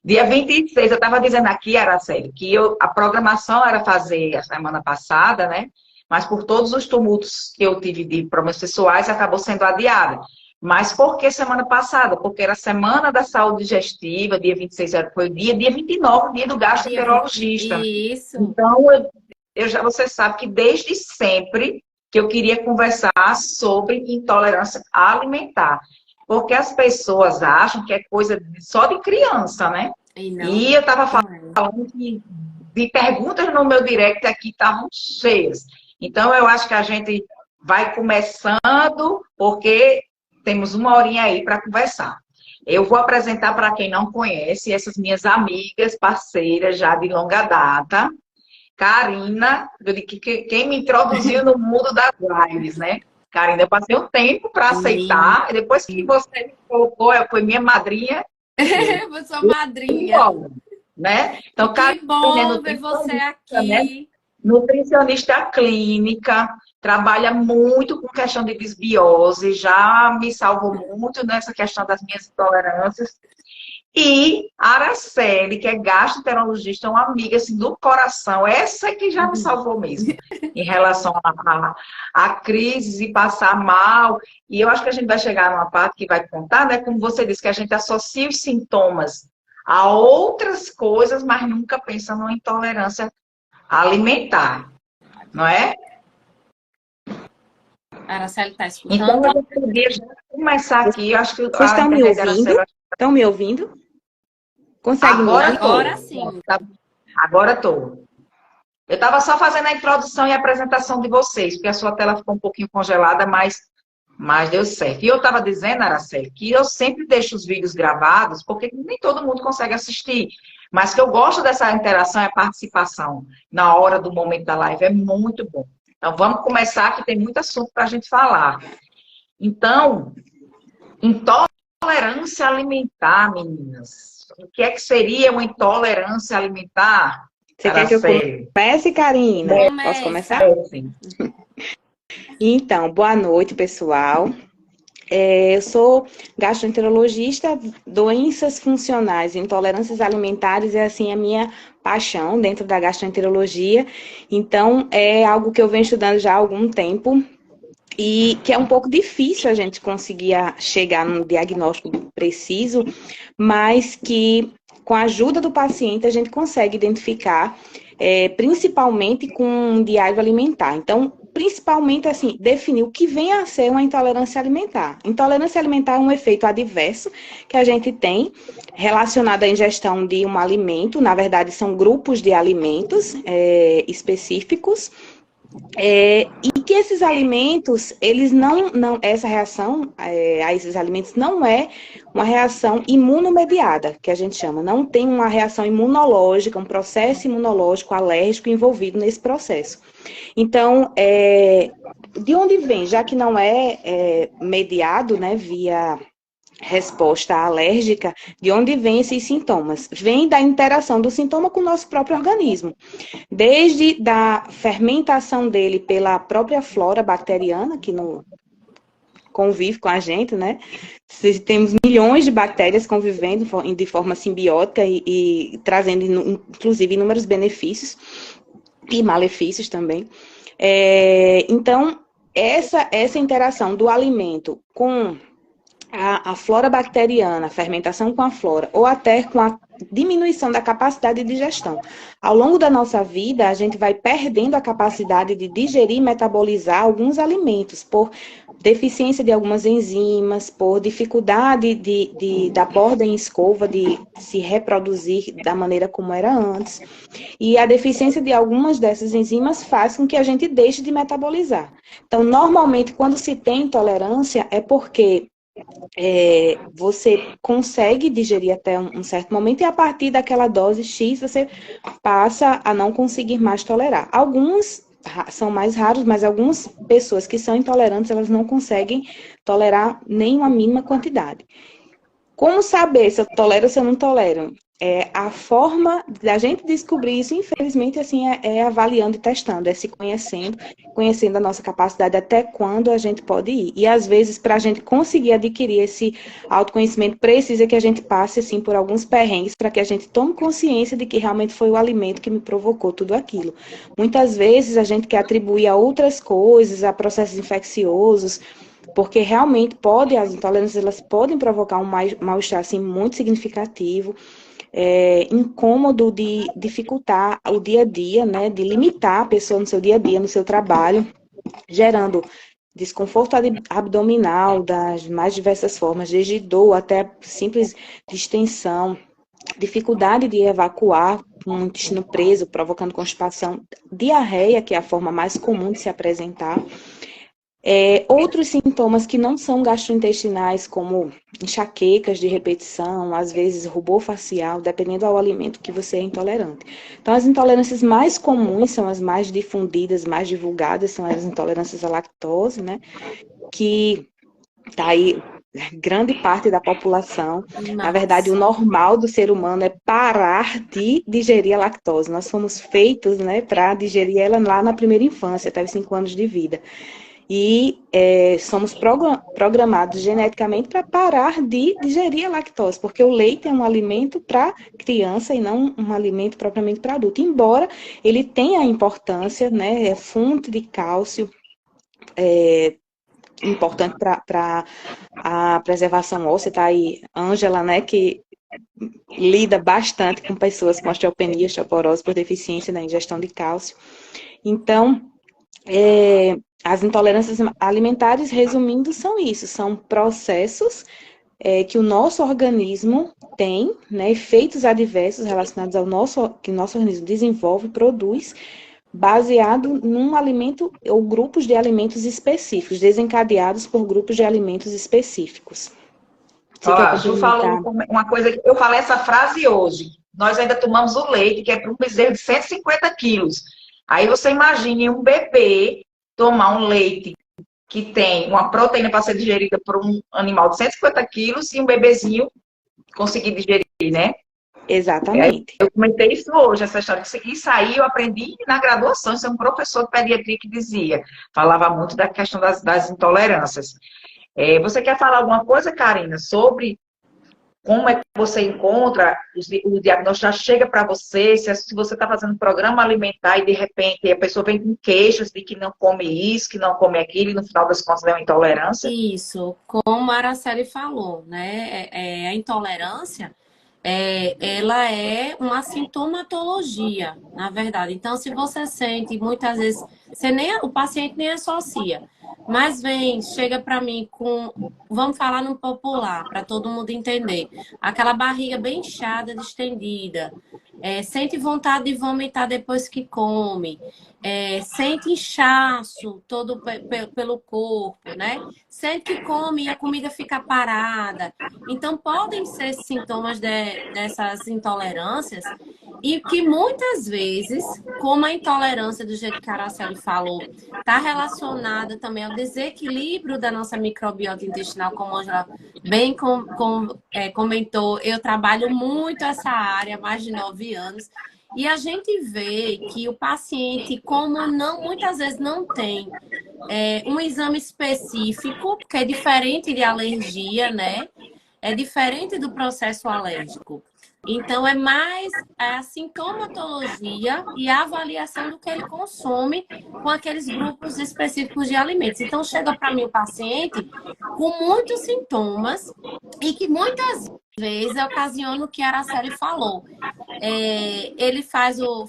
Dia 26, eu estava dizendo aqui, Araceli, que a programação era fazer a semana passada, né? Mas por todos os tumultos que eu tive de problemas pessoais, acabou sendo adiada. Mas por que semana passada? Porque era a Semana da Saúde Digestiva, dia 26 foi o dia 29, dia do gastroenterologista. Isso. Então, você sabe que desde sempre que eu queria conversar sobre intolerância alimentar. Porque as pessoas acham que é coisa só de criança, né? E não, E eu estava não é. falando que de perguntas no meu direct aqui estavam cheias. Então, eu acho que a gente vai começando, porque temos uma horinha aí para conversar. Eu vou apresentar para quem não conhece essas minhas amigas, parceiras já de longa data. Karina, quem me introduziu no mundo das lives, né? Karina, eu passei um tempo para aceitar, e depois que você me colocou, foi minha madrinha. Eu sou madrinha. Né? Então, Que bom Karina ver você nutricionista, aqui. né? Nutricionista clínica, trabalha muito com questão de desbiose, já me salvou muito nessa questão das minhas intolerâncias. E a Araceli, que é gastroenterologista, uma amiga assim, do coração, essa é que já me salvou mesmo, em relação a crises e passar mal. E eu acho que a gente vai chegar numa parte que vai contar, né? Como você disse, que a gente associa os sintomas a outras coisas, mas nunca pensa numa intolerância alimentar, não é? A Araceli está Então, escutando? eu podia já começar aqui. Eu acho que Vocês a estão me internet da ouvindo? Araceli... Estão me ouvindo? Consegue me ouvir? Agora sim. Agora estou. Eu estava só fazendo a introdução e a apresentação de vocês, porque a sua tela ficou um pouquinho congelada, mas deu certo. E eu estava dizendo, Araceli, que eu sempre deixo os vídeos gravados, porque nem todo mundo consegue assistir. Mas que eu gosto dessa interação e a participação na hora do momento da live. É muito bom. Então, vamos começar, que tem muito assunto para a gente falar. Então, intolerância alimentar, meninas. O que é que seria uma intolerância alimentar? Você quer que eu comece, Karina? Posso começar? Sim. Então, boa noite, pessoal. Eu sou gastroenterologista, doenças funcionais, intolerâncias alimentares é assim a minha paixão dentro da gastroenterologia. Então, é algo que eu venho estudando já há algum tempo e que é um pouco difícil a gente conseguir chegar num diagnóstico preciso, mas que com a ajuda do paciente a gente consegue identificar, principalmente com um diário alimentar. Então, principalmente, assim, definir o que vem a ser uma intolerância alimentar. Intolerância alimentar é um efeito adverso que a gente tem relacionado à ingestão de um alimento. Na verdade, são grupos de alimentos específicos. E que esses alimentos, eles essa reação a esses alimentos não é uma reação imunomediada, que a gente chama. Não tem uma reação imunológica, um processo imunológico alérgico envolvido nesse processo. Então, de onde vem? Já que não é mediado, né, via resposta alérgica, de onde vem esses sintomas? Vem da interação do sintoma com o nosso próprio organismo. Desde da fermentação dele pela própria flora bacteriana, que convive com a gente, né? Temos milhões de bactérias convivendo de forma simbiótica e trazendo, inclusive, inúmeros benefícios e malefícios também. Então, essa interação do alimento com a flora bacteriana, a fermentação com a flora, ou até com a diminuição da capacidade de digestão. Ao longo da nossa vida, a gente vai perdendo a capacidade de digerir e metabolizar alguns alimentos, por deficiência de algumas enzimas, por dificuldade da borda em escova de se reproduzir da maneira como era antes. E a deficiência de algumas dessas enzimas faz com que a gente deixe de metabolizar. Então, normalmente, quando se tem intolerância, é porque você consegue digerir até um certo momento e a partir daquela dose X você passa a não conseguir mais tolerar. Alguns são mais raros, mas algumas pessoas que são intolerantes, elas não conseguem tolerar nem uma mínima quantidade. Como saber se eu tolero ou se eu não tolero? A forma da gente descobrir isso, infelizmente, assim, é avaliando e testando, é se conhecendo, conhecendo a nossa capacidade até quando a gente pode ir. E, às vezes, para a gente conseguir adquirir esse autoconhecimento, precisa que a gente passe, assim, por alguns perrengues para que a gente tome consciência de que realmente foi o alimento que me provocou tudo aquilo. Muitas vezes, a gente quer atribuir a outras coisas, a processos infecciosos, porque realmente as intolerâncias elas podem provocar um mal-estar assim, muito significativo, incômodo de dificultar o dia a dia, né, de limitar a pessoa no seu dia a dia, no seu trabalho, gerando desconforto abdominal das mais diversas formas, desde dor até simples distensão, dificuldade de evacuar com o intestino preso, provocando constipação, diarreia, que é a forma mais comum de se apresentar. Outros sintomas que não são gastrointestinais, como enxaquecas de repetição, às vezes rubor facial, dependendo do alimento que você é intolerante. Então, as intolerâncias mais comuns são as mais difundidas, mais divulgadas, são as intolerâncias à lactose, né? Que tá aí grande parte da população. Na verdade, o normal do ser humano é parar de digerir a lactose. Nós fomos feitos, né, para digerir ela lá na primeira infância, até os 5 anos de vida. E somos programados geneticamente para parar de digerir a lactose, porque o leite é um alimento para criança e não um alimento propriamente para adulto. Embora ele tenha importância, né, é fonte de cálcio, importante para a preservação óssea. Tá aí Ângela, né, que lida bastante com pessoas com osteopenia, osteoporose por deficiência na ingestão de cálcio. Então, as intolerâncias alimentares, resumindo, são isso, são processos que o nosso organismo tem, né, efeitos adversos relacionados que o nosso organismo desenvolve, produz, baseado num alimento ou grupos de alimentos específicos, desencadeados por grupos de alimentos específicos. Ó, Ju falou uma coisa, que eu falei essa frase hoje. Nós ainda tomamos o leite, que é para um bezerro de 150 quilos. Aí você imagine um bebê tomar um leite que tem uma proteína para ser digerida por um animal de 150 quilos e um bebezinho conseguir digerir, né? Exatamente. Eu comentei isso hoje, essa história. Isso aí eu aprendi na graduação. Isso é um professor de pediatria que dizia. Falava muito da questão das intolerâncias. Você quer falar alguma coisa, Karina, sobre como é que você encontra, o diagnóstico já chega para você, se você está fazendo um programa alimentar e de repente a pessoa vem com queixas de que não come isso, que não come aquilo, e no final das contas é uma intolerância? Isso, como a Araceli falou, né? A intolerância, ela é uma sintomatologia, na verdade. Então, se você sente, muitas vezes, o paciente nem associa, mas chega para mim vamos falar no popular, para todo mundo entender, aquela barriga bem inchada, distendida, sente vontade de vomitar depois que come, sente inchaço todo pelo corpo, né? Sente que come e a comida fica parada. Então, podem ser sintomas dessas intolerâncias e que muitas vezes, como a intolerância do jeito que a Araceli falou, está relacionada também ao desequilíbrio da nossa microbiota intestinal, como a Angela bem comentou. Eu trabalho muito essa área há mais de 9 anos. E a gente vê que o paciente, como muitas vezes não tem um exame específico, que é diferente de alergia, né? É diferente do processo alérgico. Então, é mais a sintomatologia e a avaliação do que ele consome com aqueles grupos específicos de alimentos. Então, chega para mim o paciente com muitos sintomas e que muitas vezes ocasiona o que a Araceli falou. Ele faz o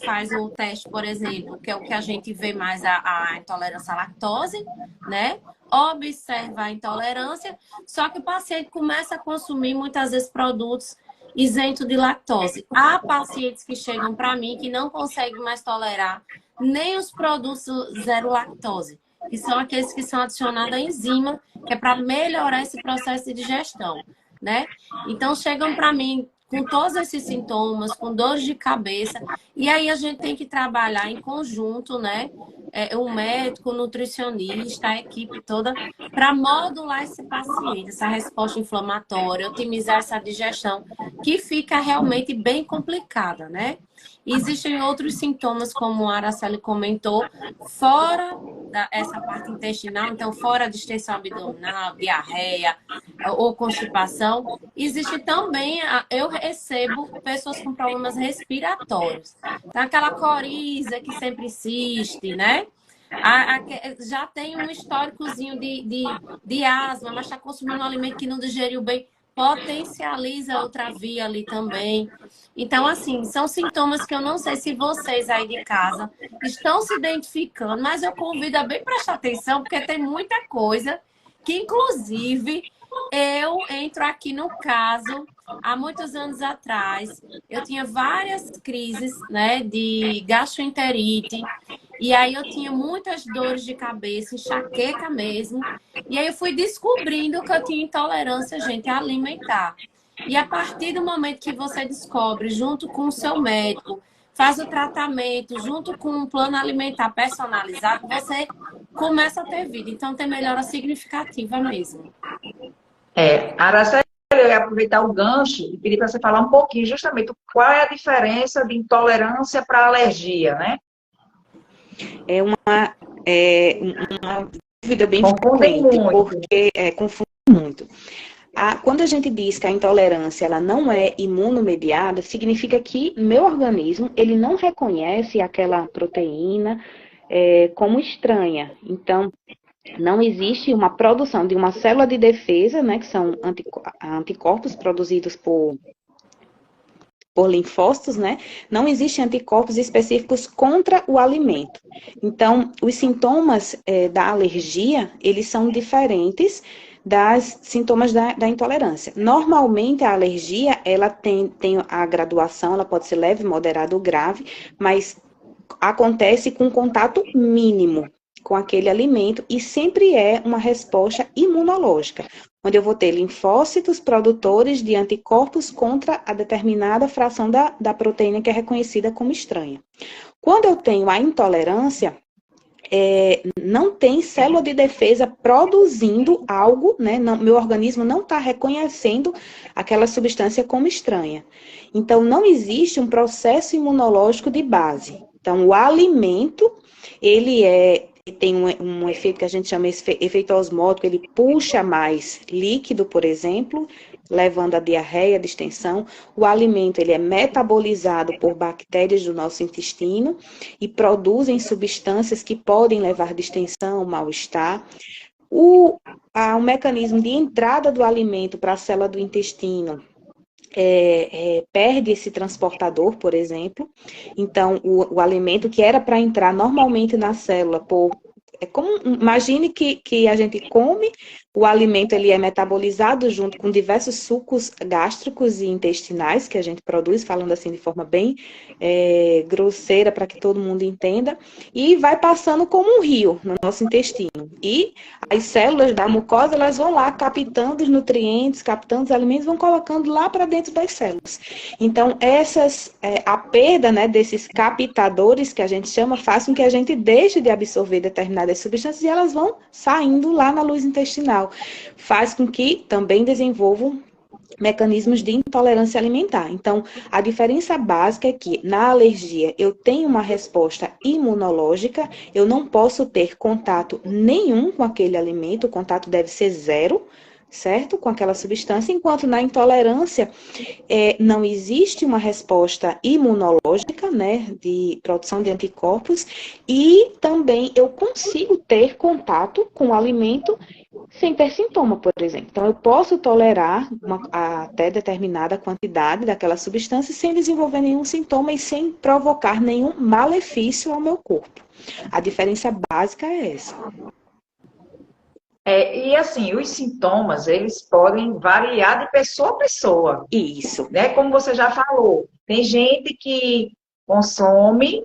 teste, por exemplo, que é o que a gente vê mais a intolerância à lactose, né? Observa a intolerância, só que o paciente começa a consumir muitas vezes produtos isento de lactose. Há pacientes que chegam para mim que não conseguem mais tolerar nem os produtos zero lactose, que são aqueles que são adicionados à enzima, que é para melhorar esse processo de digestão, né? Então, chegam para mim com todos esses sintomas, com dores de cabeça, e aí a gente tem que trabalhar em conjunto, né? um médico, nutricionista, a equipe toda, para modular esse paciente, essa resposta inflamatória, otimizar essa digestão, que fica realmente bem complicada, né? Existem outros sintomas, como a Araceli comentou, fora essa parte intestinal, então fora a distensão abdominal, diarreia ou constipação. Existe também, eu recebo pessoas com problemas respiratórios. Então, aquela coriza que sempre insiste, né? Já tem um históricozinho de asma, mas está consumindo um alimento que não digeriu bem, potencializa outra via ali também. Então, assim, são sintomas que eu não sei se vocês aí de casa estão se identificando, mas eu convido a bem prestar atenção, porque tem muita coisa que, inclusive, eu entro aqui no caso, há muitos anos atrás, eu tinha várias crises, né, de gastroenterite, e aí eu tinha muitas dores de cabeça, enxaqueca mesmo, e aí eu fui descobrindo que eu tinha intolerância, gente, alimentar. E a partir do momento que você descobre, junto com o seu médico, faz o tratamento, junto com um plano alimentar personalizado, você começa a ter vida. Então, tem melhora significativa mesmo. Araceli, eu ia aproveitar o gancho e pedir para você falar um pouquinho justamente qual é a diferença de intolerância para alergia, né? Uma dúvida bem Confundem frequente, muito. porque confunde muito. Quando a gente diz que a intolerância ela não é imunomediada, significa que meu organismo ele não reconhece aquela proteína como estranha. Então, não existe uma produção de uma célula de defesa, né, que são anticorpos produzidos por linfócitos, né? Não existem anticorpos específicos contra o alimento. Então, os sintomas da alergia, eles são diferentes das sintomas da intolerância. Normalmente, a alergia, ela tem a graduação, ela pode ser leve, moderada ou grave, mas acontece com contato mínimo com aquele alimento e sempre é uma resposta imunológica, onde eu vou ter linfócitos produtores de anticorpos contra a determinada fração da proteína que é reconhecida como estranha. Quando eu tenho a intolerância, não tem célula de defesa produzindo algo, né? Meu organismo não está reconhecendo aquela substância como estranha. Então, não existe um processo imunológico de base. Então, o alimento, ele tem um efeito que a gente chama de efeito osmótico, ele puxa mais líquido, por exemplo, levando a diarreia, a distensão. O alimento, ele é metabolizado por bactérias do nosso intestino e produzem substâncias que podem levar distensão, mal-estar. O mecanismo de entrada do alimento para a célula do intestino perde esse transportador, por exemplo. Então, o alimento que era para entrar normalmente na célula, imagine que a gente come, o alimento ele é metabolizado junto com diversos sucos gástricos e intestinais que a gente produz, falando assim de forma bem grosseira para que todo mundo entenda, e vai passando como um rio no nosso intestino. E as células da mucosa, elas vão lá captando os nutrientes, captando os alimentos, vão colocando lá para dentro das células. Então, a perda, né, desses captadores, que a gente chama, faz com que a gente deixe de absorver determinadas substâncias e elas vão saindo lá na luz intestinal. Faz com que também desenvolvam mecanismos de intolerância alimentar. Então, a diferença básica é que na alergia eu tenho uma resposta imunológica, eu não posso ter contato nenhum com aquele alimento, o contato deve ser zero, certo? Com aquela substância, enquanto na intolerância não existe uma resposta imunológica, né, de produção de anticorpos, e também eu consigo ter contato com o alimento sem ter sintoma, por exemplo. Então, eu posso tolerar até determinada quantidade daquela substância sem desenvolver nenhum sintoma e sem provocar nenhum malefício ao meu corpo. A diferença básica é essa. E assim, os sintomas, eles podem variar de pessoa a pessoa. Isso. Né? Como você já falou, tem gente que consome,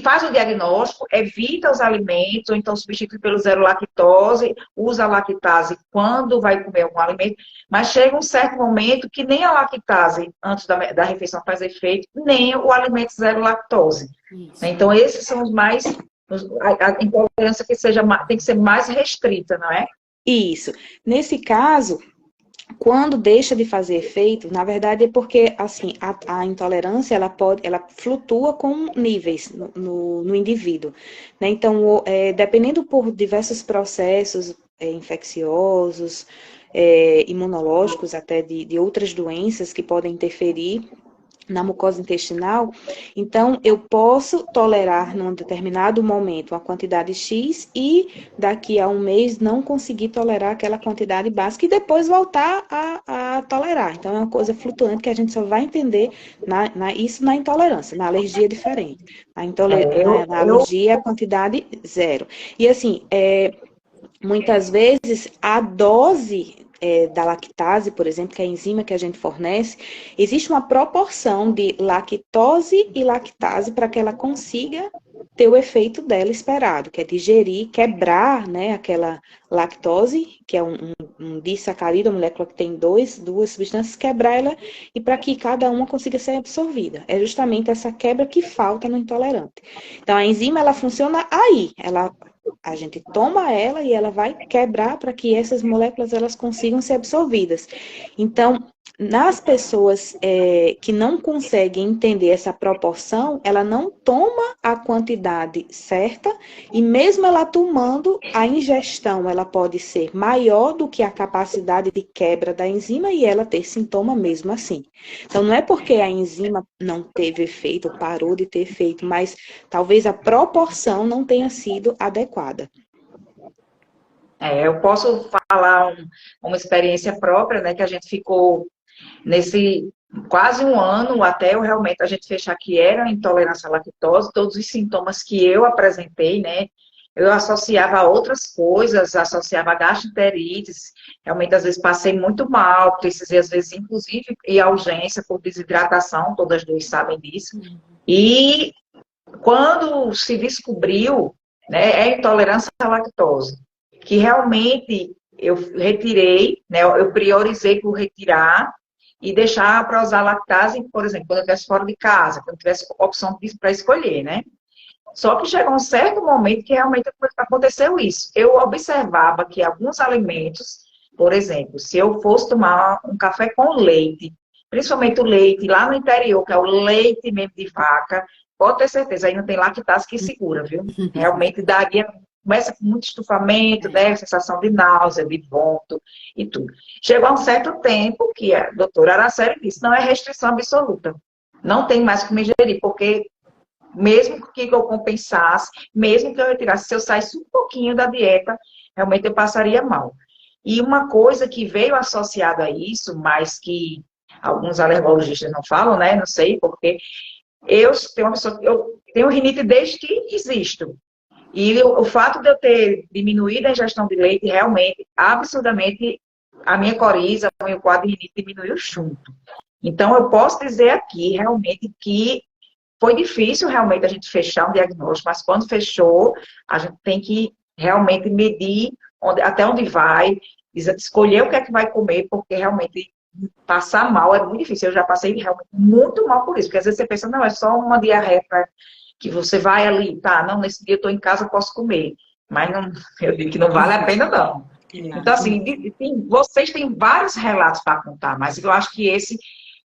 faz o diagnóstico, evita os alimentos, ou então substitui pelo zero lactose, usa a lactase quando vai comer algum alimento, mas chega um certo momento que nem a lactase antes da refeição faz efeito, nem o alimento zero lactose. Isso. Então, esses são os mais A intolerância que tem que ser mais restrita, não é? Isso. Nesse caso, quando deixa de fazer efeito, na verdade é porque assim a intolerância ela flutua com níveis no indivíduo, né? Então, dependendo por diversos processos infecciosos, imunológicos, até de outras doenças que podem interferir na mucosa intestinal, então eu posso tolerar num determinado momento uma quantidade X e daqui a um mês não conseguir tolerar aquela quantidade básica e depois voltar a tolerar. Então é uma coisa flutuante que a gente só vai entender isso na intolerância, na alergia é diferente. Na alergia a quantidade zero. E assim, muitas vezes a dose da lactase, por exemplo, que é a enzima que a gente fornece, existe uma proporção de lactose e lactase para que ela consiga ter o efeito dela esperado, que é digerir, quebrar, né, aquela lactose, que é um disacarídeo, uma molécula que tem duas substâncias, quebrar ela e para que cada uma consiga ser absorvida. É justamente essa quebra que falta no intolerante. Então, a enzima, ela funciona aí, a gente toma ela e ela vai quebrar para que essas moléculas elas consigam ser absorvidas. Então, nas pessoas que não conseguem entender essa proporção, ela não toma a quantidade certa e mesmo ela tomando, a ingestão ela pode ser maior do que a capacidade de quebra da enzima e ela ter sintoma mesmo assim. Então, não é porque a enzima não teve efeito, parou de ter efeito, mas talvez a proporção não tenha sido adequada. Eu posso falar uma experiência própria, né, que a gente ficou nesse quase um ano até realmente a gente fechar que era intolerância à lactose, todos os sintomas que eu apresentei, né, eu associava a outras coisas, associava a gastroenterites, realmente às vezes passei muito mal, precisei às vezes inclusive ir à urgência por desidratação, todas as duas sabem disso, e quando se descobriu, né, é intolerância à lactose, que realmente eu retirei, né, eu priorizei por retirar e deixar para usar lactase, por exemplo, quando eu estivesse fora de casa, quando eu tivesse opção para escolher, né? Só que chegou um certo momento que realmente aconteceu isso. Eu observava que alguns alimentos, por exemplo, se eu fosse tomar um café com leite, principalmente o leite lá no interior, que é o leite mesmo de vaca, pode ter certeza, aí não tem lactase que segura, viu? Realmente daria, começa com muito estufamento, né? Sensação de náusea, de vômito e tudo. Chegou a um certo tempo que a doutora Araceli disse, não é restrição absoluta. Não tem mais que me gerir, porque mesmo que eu compensasse, mesmo que eu retirasse, se eu saísse um pouquinho da dieta, realmente eu passaria mal. E uma coisa que veio associada a isso, mas que alguns alergologistas não falam, né? Não sei porque eu tenho rinite desde que existo. E o fato de eu ter diminuído a ingestão de leite, realmente, absurdamente, a minha coriza, o meu quadro de rinite diminuiu junto. Então, eu posso dizer aqui, realmente, que foi difícil, realmente, a gente fechar um diagnóstico, mas quando fechou, a gente tem que realmente medir até onde vai, escolher o que é que vai comer, porque realmente passar mal é muito difícil. Eu já passei realmente muito mal por isso, porque às vezes você pensa, não, é só uma diarreia que você vai ali, tá, não, nesse dia eu estou em casa, eu posso comer. Mas não, eu digo que não vale a pena, não. Então, assim, vocês têm vários relatos para contar, mas eu acho que esse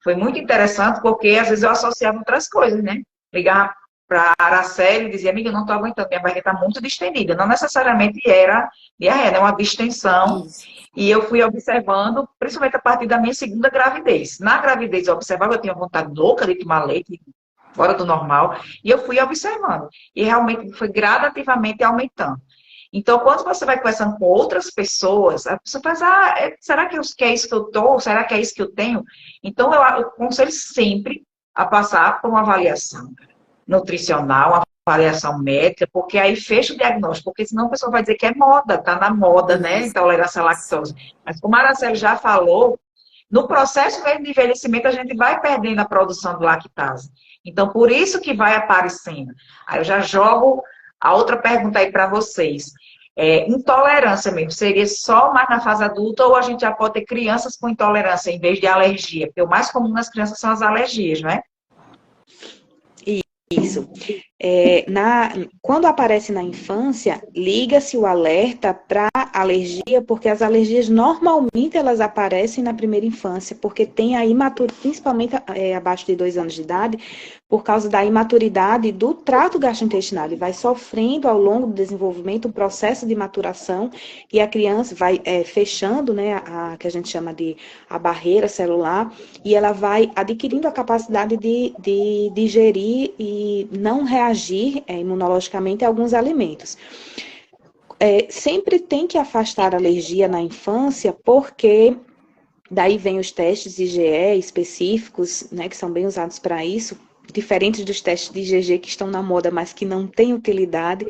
foi muito interessante, porque às vezes eu associava outras coisas, né? Ligava para a Araceli e dizia, amiga, eu não estou aguentando, minha barriga está muito distendida. Não necessariamente era diarreia, era uma distensão. Isso. E eu fui observando, principalmente a partir da minha segunda gravidez. Na gravidez eu observava, eu tinha vontade louca de tomar leite, fora do normal, e eu fui observando. E realmente foi gradativamente aumentando. Então, quando você vai conversando com outras pessoas, a pessoa faz, será que é isso que eu estou? Será que é isso que eu tenho? Então, eu aconselho sempre a passar por uma avaliação nutricional, uma avaliação médica, porque aí fecha o diagnóstico, porque senão a pessoa vai dizer que é moda, está na moda, né? Intolerância à lactose. Mas como a Araceli já falou, no processo mesmo de envelhecimento, a gente vai perdendo a produção de lactase. Então, por isso que vai aparecendo. Aí eu já jogo a outra pergunta aí para vocês. Intolerância mesmo, seria só mais na fase adulta ou a gente já pode ter crianças com intolerância em vez de alergia? Porque o mais comum nas crianças são as alergias, não é? Isso. Quando aparece na infância, liga-se o alerta para alergia, porque as alergias normalmente elas aparecem na primeira infância, porque tem a imaturidade, principalmente abaixo de 2 anos de idade, por causa da imaturidade do trato gastrointestinal. Ele vai sofrendo ao longo do desenvolvimento um processo de maturação e a criança vai fechando, né, a que a gente chama de a barreira celular, e ela vai adquirindo a capacidade de digerir e não reagir imunologicamente a alguns alimentos. Sempre tem que afastar a alergia na infância, porque daí vem os testes IgE específicos, né, que são bem usados para isso, diferentes dos testes de IgG que estão na moda, mas que não têm utilidade.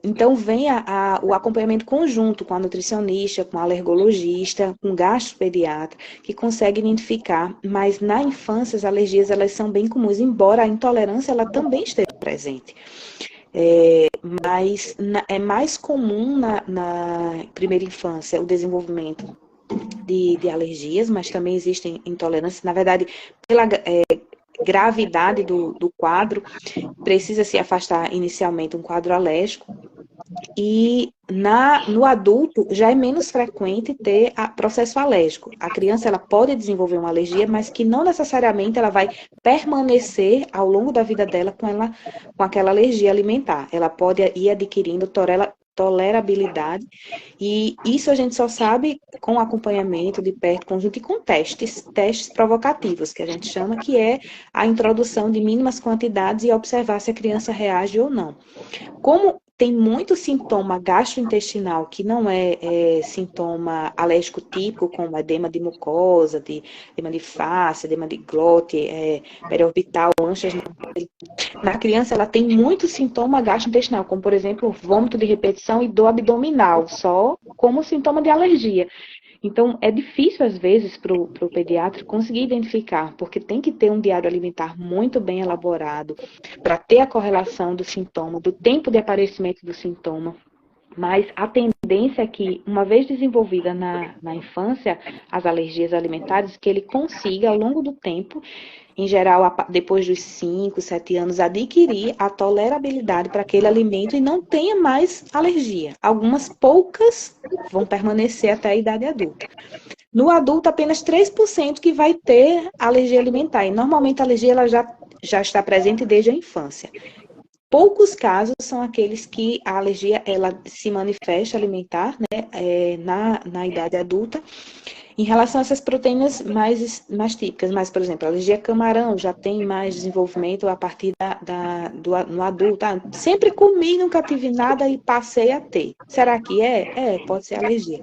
Então vem o acompanhamento conjunto com a nutricionista, com o alergologista, com o gastropediatra, que consegue identificar, mas na infância as alergias elas são bem comuns, embora a intolerância ela também esteja presente. Mas é mais comum na primeira infância o desenvolvimento de alergias, mas também existem intolerâncias. Na verdade, pela gravidade do quadro, precisa se afastar inicialmente um quadro alérgico. E no adulto já é menos frequente ter processo alérgico. A criança ela pode desenvolver uma alergia, mas que não necessariamente ela vai permanecer ao longo da vida dela com aquela alergia alimentar. Ela pode ir adquirindo tolerabilidade, e isso a gente só sabe com acompanhamento de perto, conjunto e com testes provocativos, que a gente chama, que é a introdução de mínimas quantidades e observar se a criança reage ou não. Como tem muito sintoma gastrointestinal que não é sintoma alérgico típico, como edema de mucosa, edema de face, edema de glote, periorbital, manchas na criança, ela tem muito sintoma gastrointestinal, como, por exemplo, vômito de repetição e dor abdominal, só como sintoma de alergia. Então, é difícil, às vezes, para o pediatra conseguir identificar, porque tem que ter um diário alimentar muito bem elaborado para ter a correlação do sintoma, do tempo de aparecimento do sintoma. Mas a tendência é que, uma vez desenvolvida na infância, as alergias alimentares, que ele consiga, ao longo do tempo, em geral, depois dos 5, 7 anos, adquirir a tolerabilidade para aquele alimento e não tenha mais alergia. Algumas poucas vão permanecer até a idade adulta. No adulto, apenas 3% que vai ter alergia alimentar. E, normalmente, a alergia ela já está presente desde a infância. Poucos casos são aqueles que a alergia ela se manifesta alimentar, né, na idade adulta. Em relação a essas proteínas mais típicas, mas, por exemplo, a alergia a camarão já tem mais desenvolvimento a partir no adulto. Sempre comi, nunca tive nada e passei a ter. Será que é? Pode ser alergia.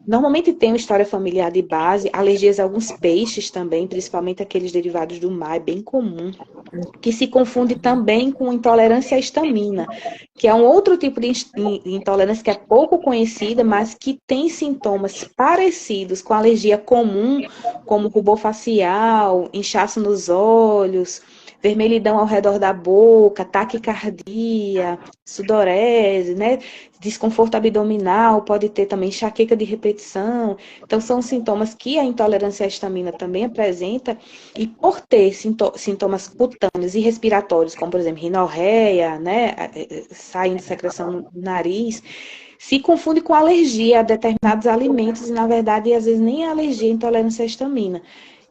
Normalmente tem uma história familiar de base, alergias a alguns peixes também, principalmente aqueles derivados do mar, é bem comum, que se confunde também com intolerância à histamina, que é um outro tipo de intolerância que é pouco conhecida, mas que tem sintomas parecidos com a alergia comum, como rubor facial, inchaço nos olhos, vermelhidão ao redor da boca, taquicardia, sudorese, né? Desconforto abdominal, pode ter também enxaqueca de repetição. Então, são sintomas que a intolerância à histamina também apresenta, e por ter sintomas cutâneos e respiratórios, como, por exemplo, rinorreia, né? Saindo secreção no nariz, se confunde com alergia a determinados alimentos, e, na verdade, às vezes nem é alergia, é intolerância à histamina.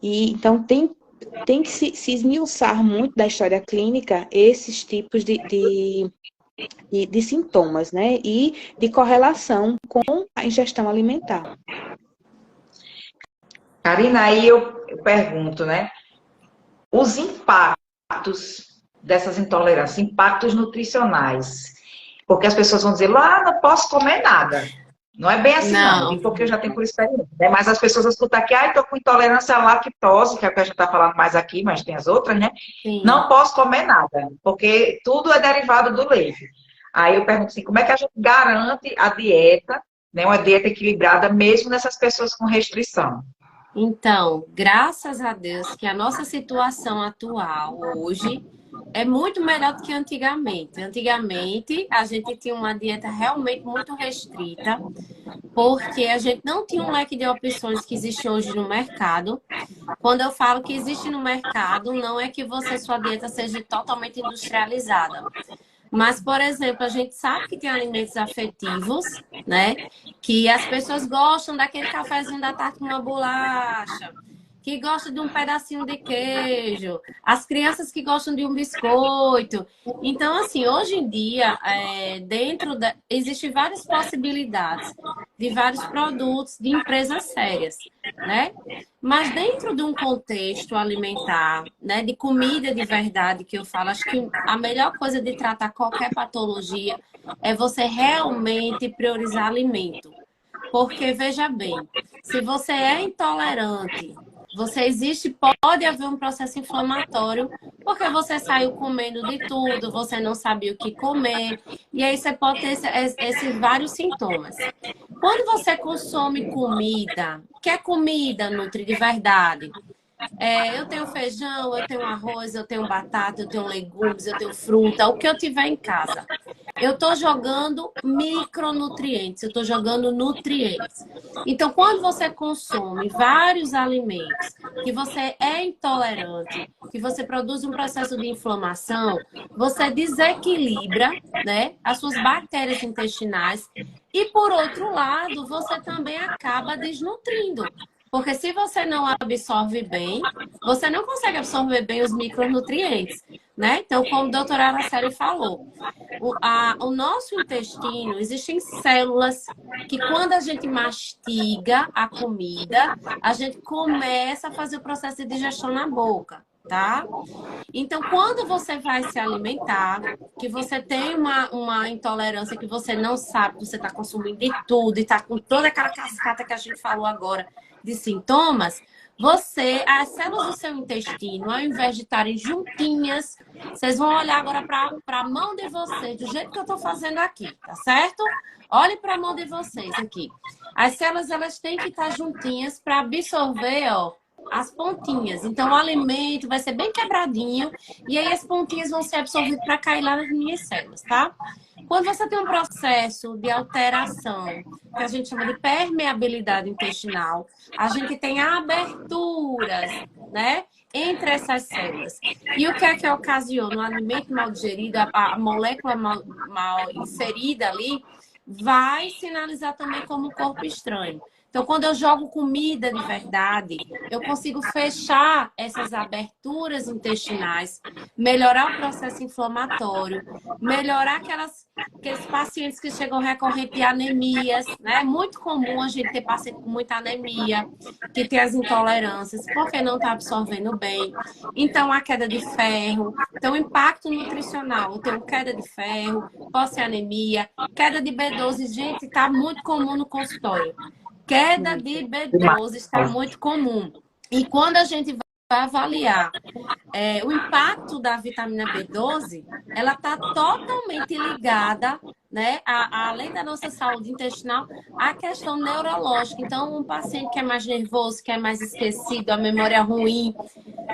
E, então, tem que se esmiuçar muito da história clínica esses tipos de sintomas, né? E de correlação com a ingestão alimentar. Karina, aí eu pergunto, né? Os impactos dessas intolerâncias, impactos nutricionais. Porque as pessoas vão dizer, não posso comer nada. Não é bem assim, não, porque eu já tenho por experiência. Né? Mas as pessoas escutam aqui, estou com intolerância à lactose, que é o que a gente está falando mais aqui, mas tem as outras, né? Sim. Não posso comer nada, porque tudo é derivado do leite. Aí eu pergunto assim, como é que a gente garante a dieta, né? Uma dieta equilibrada, mesmo nessas pessoas com restrição? Então, graças a Deus que a nossa situação atual hoje é muito melhor do que antigamente. Antigamente, a gente tinha uma dieta realmente muito restrita, porque a gente não tinha um leque de opções que existe hoje no mercado. Quando eu falo que existe no mercado, não é que sua dieta seja totalmente industrializada. Mas, por exemplo, a gente sabe que tem alimentos afetivos, né? Que as pessoas gostam daquele cafezinho da tarde com uma bolacha, que gostam de um pedacinho de queijo, as crianças que gostam de um biscoito. Então, assim, hoje em dia, existem várias possibilidades de vários produtos de empresas sérias, né? Mas dentro de um contexto alimentar, né, de comida de verdade, que eu falo, acho que a melhor coisa de tratar qualquer patologia é você realmente priorizar alimento. Porque, veja bem, se você é intolerante, pode haver um processo inflamatório, porque você saiu comendo de tudo, você não sabia o que comer, e aí você pode ter esses vários sintomas. Quando você consome comida, que é comida nutre de verdade, eu tenho feijão, eu tenho arroz, eu tenho batata, eu tenho legumes, eu tenho fruta, o que eu tiver em casa. Eu estou jogando micronutrientes, eu estou jogando nutrientes. Então, quando você consome vários alimentos que você é intolerante, que você produz um processo de inflamação, você desequilibra, né, as suas bactérias intestinais e, por outro lado, você também acaba desnutrindo. Porque se você não absorve bem, você não consegue absorver bem os micronutrientes, né? Então, como a doutora Araceli falou, o nosso intestino, existem células que quando a gente mastiga a comida, a gente começa a fazer o processo de digestão na boca, tá? Então, quando você vai se alimentar, que você tem uma intolerância que você não sabe, que você está consumindo de tudo e está com toda aquela cascata que a gente falou agora de sintomas, as células do seu intestino, ao invés de estarem juntinhas, vocês vão olhar agora para a mão de vocês, do jeito que eu estou fazendo aqui, tá certo? Olhe para a mão de vocês aqui. As células, elas têm que estar juntinhas para absorver, ó, as pontinhas. Então, o alimento vai ser bem quebradinho e aí as pontinhas vão ser absorvidas para cair lá nas minhas células, tá? Quando você tem um processo de alteração, que a gente chama de permeabilidade intestinal, a gente tem aberturas, né, entre essas células. E o que é que ocasiona? O alimento mal digerido, a molécula mal inserida ali, vai sinalizar também como um corpo estranho. Então, quando eu jogo comida de verdade, eu consigo fechar essas aberturas intestinais, melhorar o processo inflamatório, melhorar aqueles pacientes que chegam recorrente de anemias, né? É muito comum a gente ter paciente com muita anemia, que tem as intolerâncias, porque não está absorvendo bem. Então, a queda de ferro. Então, impacto nutricional. Eu tenho queda de ferro, anemia, queda de B12. Gente, está muito comum no consultório. Queda de B12 está muito comum. E quando a gente vai avaliar o impacto da vitamina B12, ela está totalmente ligada, né, além da nossa saúde intestinal, à questão neurológica. Então, um paciente que é mais nervoso, que é mais esquecido, a memória ruim,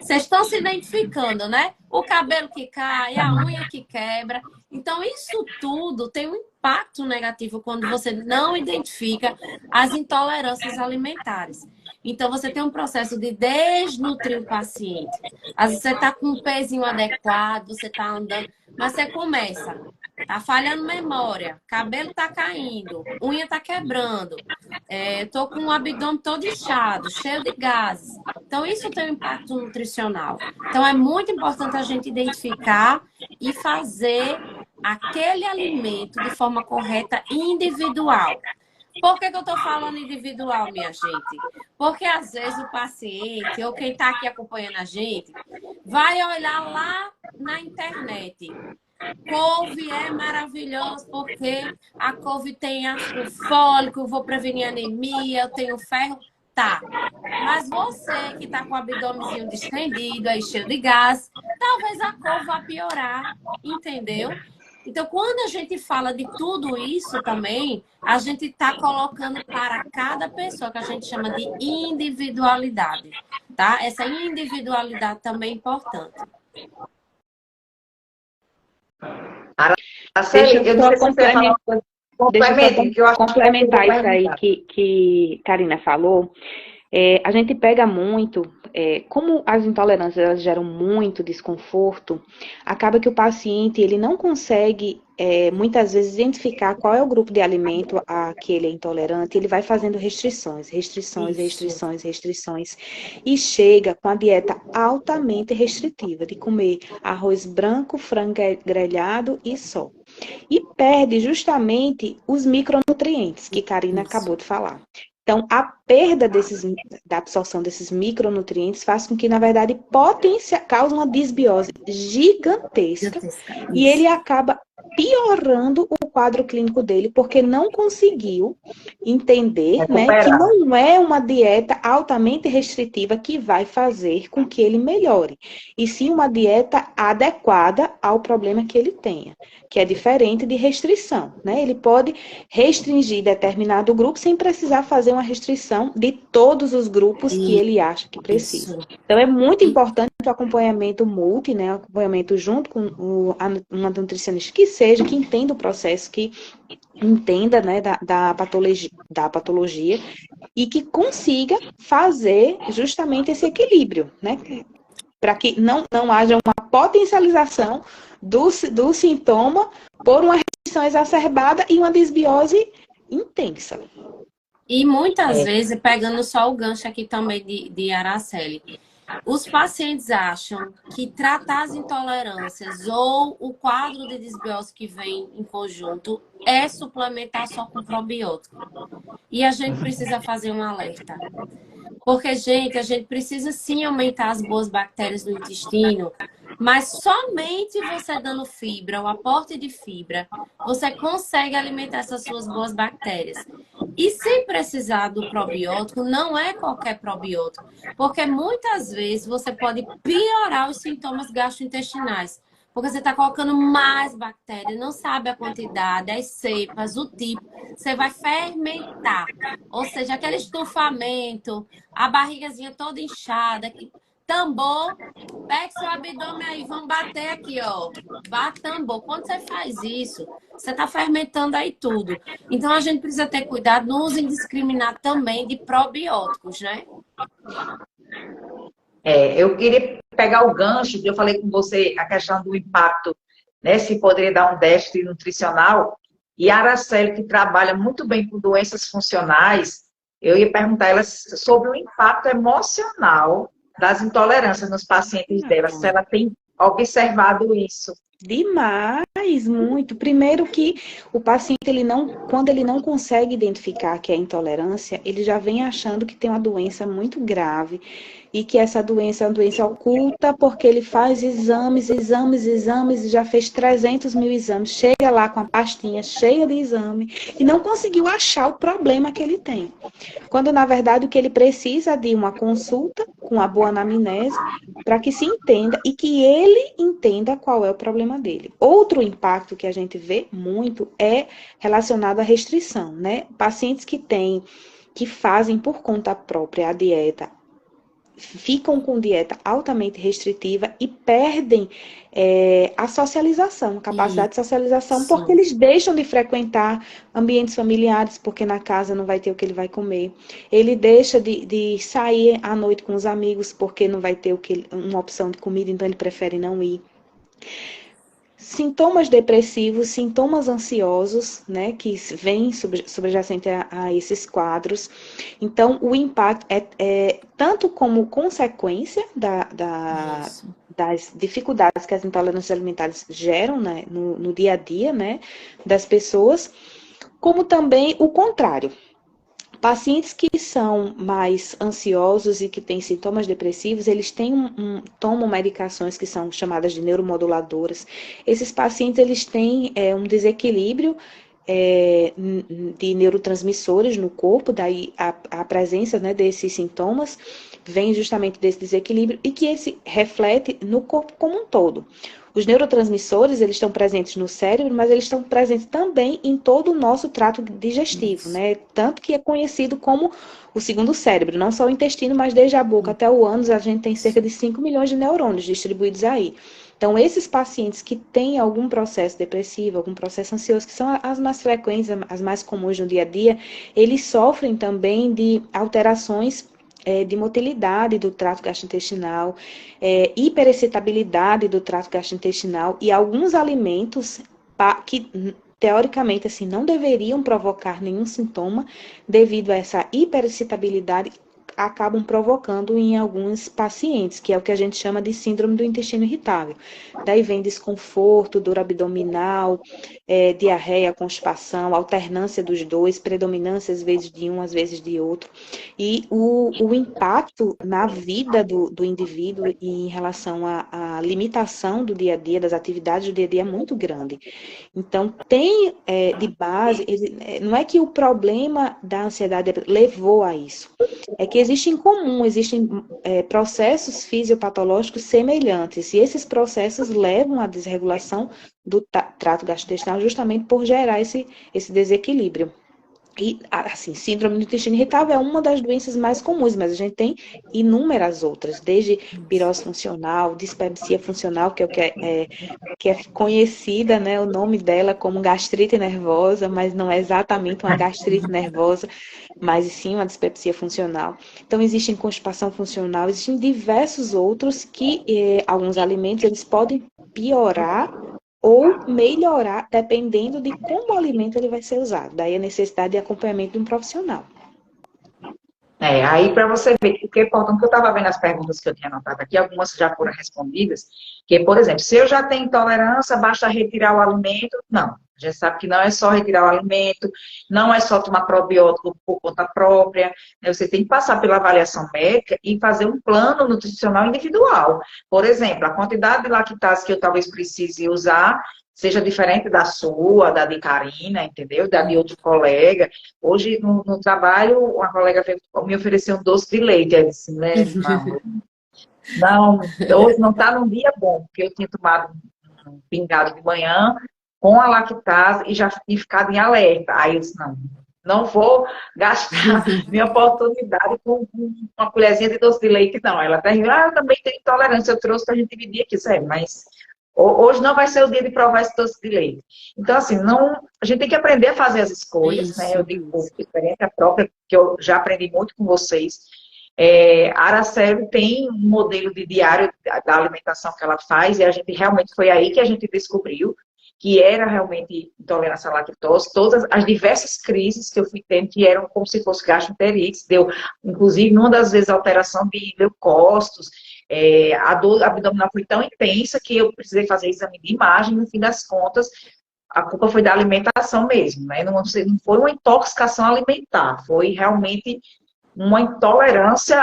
vocês estão se identificando, né? O cabelo que cai, a unha que quebra. Então, isso tudo tem um impacto negativo quando você não identifica as intolerâncias alimentares. Então, você tem um processo de desnutrir o paciente. Às vezes, você está com um pezinho adequado, você está andando, mas você começa, tá falhando memória, cabelo tá caindo, unha tá quebrando, tô com o abdômen todo inchado, cheio de gases. Então, isso tem um impacto nutricional. Então, é muito importante a gente identificar e fazer aquele alimento de forma correta e individual. Por que eu estou falando individual, minha gente? Porque às vezes o paciente ou quem está aqui acompanhando a gente vai olhar lá na internet. Couve é maravilhoso porque a couve tem ácido fólico, eu vou prevenir anemia, eu tenho ferro. Tá, mas você que está com o abdômenzinho distendido, aí cheio de gás, talvez a couve vá piorar, entendeu? Então, quando a gente fala de tudo isso também, a gente está colocando para cada pessoa, que a gente chama de individualidade, tá? Essa individualidade também é importante. Araceli, Deixa eu eu não só sei se você vai falar uma coisa. Deixa eu Complemente, que eu só acho que complementar eu vou isso aí perguntar. que Karina falou. A gente pega muito, como as intolerâncias elas geram muito desconforto, acaba que o paciente ele não consegue, muitas vezes, identificar qual é o grupo de alimento a que ele é intolerante, ele vai fazendo restrições, restrições, Isso. restrições, restrições, e chega com a dieta altamente restritiva, de comer arroz branco, frango grelhado e só. E perde justamente os micronutrientes que Karina Isso. acabou de falar. Então, a perda da absorção desses micronutrientes faz com que, na verdade, cause uma desbiose gigantesca Gigantesca. e ele Isso. acaba piorando o quadro clínico dele, porque não conseguiu entender, né, que Recuperar. não é uma dieta altamente restritiva que vai fazer com que ele melhore, e sim uma dieta adequada ao problema que ele tenha, que é diferente de restrição, né? Ele pode restringir determinado grupo sem precisar fazer uma restrição de todos os grupos que ele acha que precisa. Isso. Então, é muito E, importante o acompanhamento multi, né? O acompanhamento junto com uma nutricionista que seja, que entenda o processo, que entenda, né, da patologia e que consiga fazer justamente esse equilíbrio, né? Para que não haja uma potencialização do sintoma por uma restrição exacerbada e uma desbiose intensa. e muitas É, vezes, pegando só o gancho aqui também de Araceli, os pacientes acham que tratar as intolerâncias ou o quadro de desbiose que vem em conjunto é suplementar só com probiótico. E a gente precisa fazer um alerta. Porque, gente, a gente precisa sim aumentar as boas bactérias do intestino, mas somente você dando fibra, o aporte de fibra, você consegue alimentar essas suas boas bactérias. E sem precisar do probiótico, não é qualquer probiótico, porque muitas vezes você pode piorar os sintomas gastrointestinais, porque você está colocando mais bactérias, não sabe a quantidade, as cepas, o tipo, você vai fermentar, ou seja, aquele estufamento, a barrigazinha toda inchada, tambor, pega seu abdômen aí, vamos bater aqui, ó. Bate tambor. Quando você faz isso, você está fermentando aí tudo. Então a gente precisa ter cuidado no uso indiscriminado também de probióticos, né? eu queria pegar o gancho que eu falei com você, a questão do impacto, né? Se poderia dar um déficit nutricional. E a Araceli, que trabalha muito bem com doenças funcionais, eu ia perguntar a ela sobre o impacto emocional das intolerâncias nos pacientes dela, se ela tem observado isso. Demais, muito. Primeiro que o paciente, quando ele não consegue identificar que é intolerância, ele já vem achando que tem uma doença muito grave e que essa doença é uma doença oculta porque ele faz exames, exames, exames, e já fez 300 mil exames, chega lá com a pastinha cheia de exame e não conseguiu achar o problema que ele tem. Quando, na verdade, o que ele precisa é de uma consulta com uma boa anamnese para que se entenda e que ele entenda qual é o problema dele. Outro impacto que a gente vê muito é relacionado à restrição, né? Pacientes que fazem por conta própria a dieta, ficam com dieta altamente restritiva e perdem a socialização, a capacidade de socialização, porque Isso. eles deixam de frequentar ambientes familiares, porque na casa não vai ter o que ele vai comer. Ele deixa de sair à noite com os amigos, porque não vai ter uma opção de comida, então ele prefere não ir. Sintomas depressivos, sintomas ansiosos, né, que vêm subjacente a esses quadros. Então, o impacto é tanto como consequência Isso. das dificuldades que as intolerâncias alimentares geram, né, no dia a dia, né, das pessoas, como também o contrário. Pacientes que são mais ansiosos e que têm sintomas depressivos, eles tomam medicações que são chamadas de neuromoduladoras. Esses pacientes, eles têm um desequilíbrio de neurotransmissores no corpo, daí a presença, né, desses sintomas, vem justamente desse desequilíbrio e que esse reflete no corpo como um todo. Os neurotransmissores, eles estão presentes no cérebro, mas eles estão presentes também em todo o nosso trato digestivo, né? Tanto que é conhecido como o segundo cérebro, não só o intestino, mas desde a boca até o ânus, a gente tem cerca de 5 milhões de neurônios distribuídos aí. Então, esses pacientes que têm algum processo depressivo, algum processo ansioso, que são as mais frequentes, as mais comuns no dia a dia, eles sofrem também de alterações de motilidade do trato gastrointestinal, hiperexcitabilidade do trato gastrointestinal e alguns alimentos que, teoricamente, assim, não deveriam provocar nenhum sintoma, devido a essa hiperexcitabilidade, acabam provocando em alguns pacientes, que é o que a gente chama de síndrome do intestino irritável. Daí vem desconforto, dor abdominal, diarreia, constipação, alternância dos dois, predominância às vezes de um, às vezes de outro. E o impacto na vida do indivíduo em relação à limitação do dia a dia, das atividades do dia a dia, é muito grande. Então, tem de base, não é que o problema da ansiedade levou a isso, é que existe em comum, existem processos fisiopatológicos semelhantes, e esses processos levam à desregulação do trato gastrointestinal justamente por gerar esse desequilíbrio. E, assim, síndrome do intestino irritável é uma das doenças mais comuns, mas a gente tem inúmeras outras, desde pirose funcional, dispepsia funcional, que é o que é conhecida, né, o nome dela como gastrite nervosa, mas não é exatamente uma gastrite nervosa, mas sim uma dispepsia funcional. Então, existe constipação funcional, existem diversos outros que alguns alimentos eles podem piorar ou melhorar, dependendo de como o alimento ele vai ser usado. Daí a necessidade de acompanhamento de um profissional. Aí para você ver, porque, portanto, que eu estava vendo as perguntas que eu tinha anotado aqui, algumas já foram respondidas, que, por exemplo, se eu já tenho intolerância, basta retirar o alimento? Não, a gente sabe que não é só retirar o alimento, não é só tomar probiótico por conta própria, né? Você tem que passar pela avaliação médica e fazer um plano nutricional individual. Por exemplo, a quantidade de lactase que eu talvez precise usar seja diferente da sua, da de Karina, entendeu? Da de outro colega. Hoje, no trabalho, uma colega veio me oferecer um doce de leite. Eu disse, né, não, hoje não está num dia bom, porque eu tinha tomado um pingado de manhã com a lactase e já tinha ficado em alerta. Aí eu disse, não vou gastar minha oportunidade com uma colherzinha de doce de leite, não. Ela até eu também tenho intolerância, eu trouxe para a gente dividir aqui, sério, mas hoje não vai ser o dia de provar esse doce de leite. Então, assim, a gente tem que aprender a fazer as escolhas, né? Eu digo por experiência própria, que eu já aprendi muito com vocês. A Araceli tem um modelo de diário da alimentação que ela faz, e a gente realmente foi aí que a gente descobriu que era realmente intolerância à lactose, todas as diversas crises que eu fui tendo, que eram como se fosse gastroenterite, deu, inclusive, numa das vezes, alteração de leucócitos, a dor abdominal foi tão intensa que eu precisei fazer exame de imagem, no fim das contas, a culpa foi da alimentação mesmo, né? Não foi uma intoxicação alimentar, foi realmente uma intolerância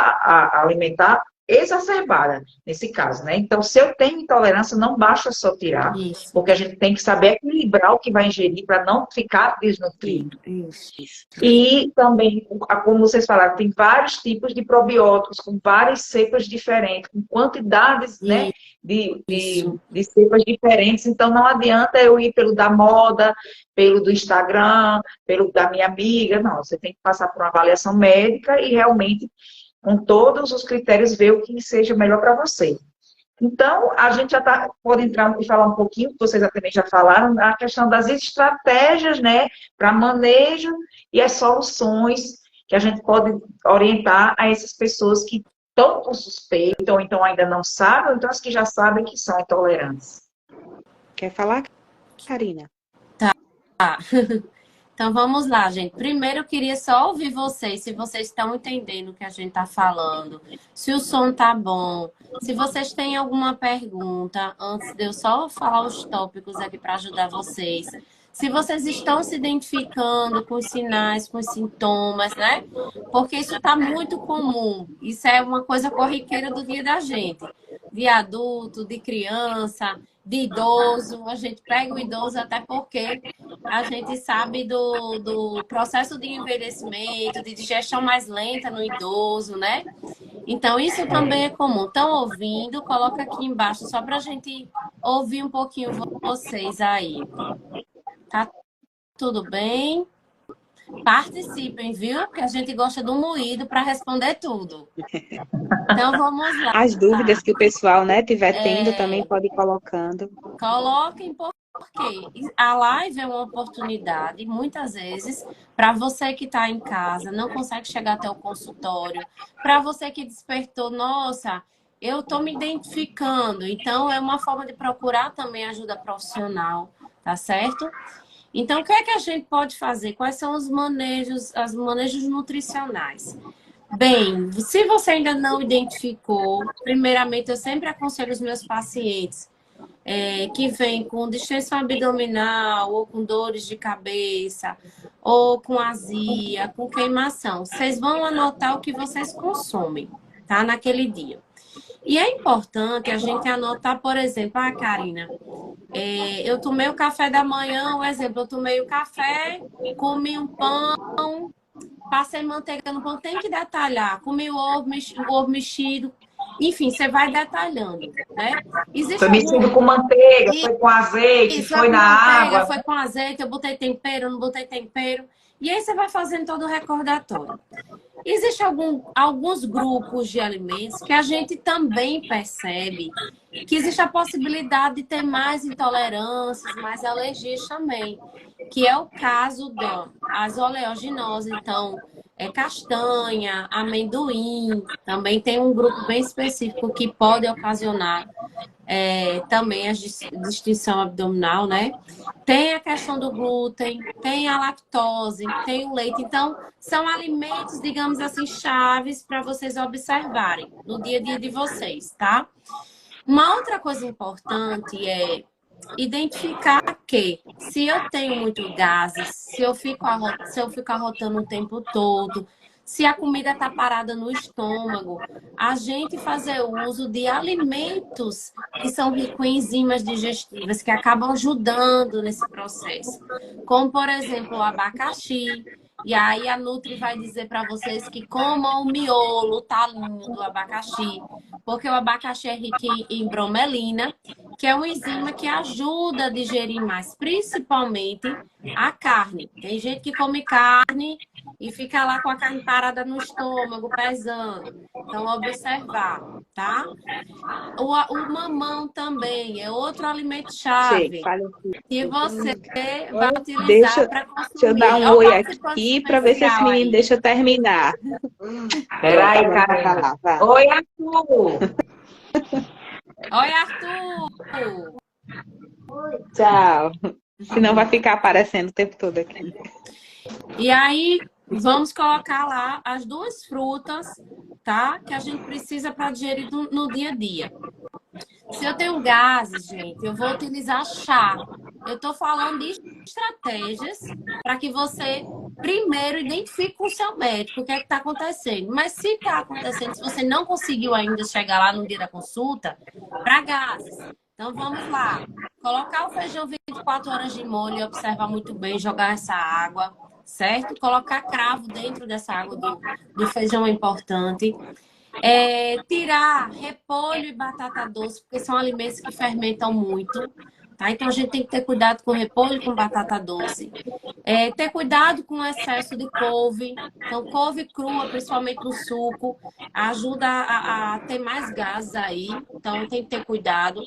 alimentar exacerbada, nesse caso, né? Então, se eu tenho intolerância, não basta só tirar, porque a gente tem que saber equilibrar o que vai ingerir para não ficar desnutrido. E também, como vocês falaram, tem vários tipos de probióticos, com várias cepas diferentes, com quantidades, né, de cepas diferentes. Então, não adianta eu ir pelo da moda, pelo do Instagram, pelo da minha amiga. Não, você tem que passar por uma avaliação médica e realmente, com todos os critérios, ver o que seja melhor para você. Então, a gente já pode entrar e falar um pouquinho, que vocês também já falaram, a questão das estratégias, né, para manejo e as soluções que a gente pode orientar a essas pessoas que estão com suspeita, ou então ainda não sabem, ou então as que já sabem que são intolerantes. Quer falar, Karina? Tá. Então, vamos lá, gente. Primeiro, eu queria só ouvir vocês, se vocês estão entendendo o que a gente está falando, se o som tá bom, se vocês têm alguma pergunta, antes de eu só falar os tópicos aqui para ajudar vocês. Se vocês estão se identificando com os sinais, com os sintomas, né? Porque isso está muito comum. Isso é uma coisa corriqueira do dia da gente. De adulto, de criança, de idoso. A gente pega o idoso até porque a gente sabe do processo de envelhecimento, de digestão mais lenta no idoso, né? Então, isso também é comum. Estão ouvindo? Coloca aqui embaixo, só para a gente ouvir um pouquinho vocês aí. Tá tudo bem? Participem, viu? Que a gente gosta do moído para responder tudo. Então, vamos lá. As dúvidas que o pessoal, né, tiver tendo também pode ir colocando. Coloquem porque a live é uma oportunidade, muitas vezes, para você que está em casa, não consegue chegar até o consultório, para você que despertou, nossa, eu estou me identificando. Então, é uma forma de procurar também ajuda profissional, tá certo? Então, o que é que a gente pode fazer? Quais são os manejos nutricionais? Bem, se você ainda não identificou, primeiramente, eu sempre aconselho os meus pacientes que vêm com distensão abdominal, ou com dores de cabeça, ou com azia, com queimação. Vocês vão anotar o que vocês consomem, tá? Naquele dia. E é importante a gente anotar, por exemplo, Karina, eu tomei o café da manhã, um exemplo, eu tomei o café, comi um pão, passei manteiga no pão, tem que detalhar. Comi o ovo mexido. Enfim, você vai detalhando, né? Foi mexido com manteiga, foi com azeite, Isso, foi na água. Foi com azeite, eu botei tempero, não botei tempero. E aí você vai fazendo todo o recordatório. Existem alguns grupos de alimentos que a gente também percebe que existe a possibilidade de ter mais intolerâncias, mais alergias também, que é o caso das oleaginosas. Então, castanha, amendoim, também tem um grupo bem específico que pode ocasionar também a distinção abdominal, né? Tem a questão do glúten, tem a lactose, tem o leite. Então, são alimentos, digamos assim, chaves para vocês observarem no dia a dia de vocês, tá? Uma outra coisa importante é identificar que se eu tenho muito gases, se eu fico arrotando o tempo todo, se a comida está parada no estômago, a gente fazer uso de alimentos que são ricos em enzimas digestivas, que acabam ajudando nesse processo. Como, por exemplo, o abacaxi. E aí a Nutri vai dizer para vocês que comam o miolo, o talinho do abacaxi, porque o abacaxi é rico em bromelina, que é uma enzima que ajuda a digerir mais, principalmente a carne. Tem gente que come carne e fica lá com a carne parada no estômago, pesando. Então, observar, tá? O mamão também é outro alimento-chave que você vai utilizar para consumir. Deixa eu dar um oi aqui para ver se esse menino deixa eu terminar. Peraí, Karina. Oi, Arthur! Oi, Arthur! Tchau. Senão vai ficar aparecendo o tempo todo aqui. E aí, vamos colocar lá as duas frutas, tá? Que a gente precisa para digerir no dia a dia. Se eu tenho gases, gente, eu vou utilizar chá. Eu estou falando de estratégias para que você primeiro identifique com o seu médico o que é que está acontecendo. Mas se está acontecendo, se você não conseguiu ainda chegar lá no dia da consulta, para gases. Então, vamos lá. Colocar o feijão 24 horas de molho e observar muito bem, jogar essa água, certo? Colocar cravo dentro dessa água do feijão é importante. Tirar repolho e batata doce, porque são alimentos que fermentam muito, tá? Então, a gente tem que ter cuidado com repolho e com batata doce. Ter cuidado com o excesso de couve. Então, couve crua, principalmente no suco, ajuda a ter mais gases aí. Então, tem que ter cuidado.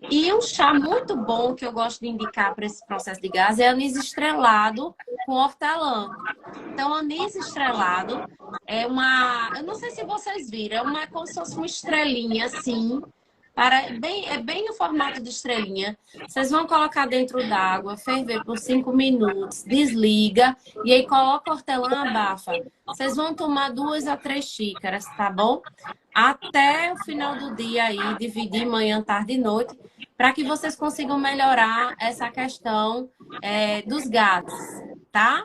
E um chá muito bom que eu gosto de indicar para esse processo de gás é anis estrelado com hortelã. Então, anis estrelado é eu não sei se vocês viram, é como se fosse uma estrelinha assim. É bem no formato de estrelinha. Vocês vão colocar dentro d'água, ferver por 5 minutos, desliga e aí coloca hortelã, abafa. Vocês vão tomar 2 a 3 xícaras, tá bom? Até o final do dia aí, dividir manhã, tarde e noite, para que vocês consigam melhorar essa questão dos gases, tá?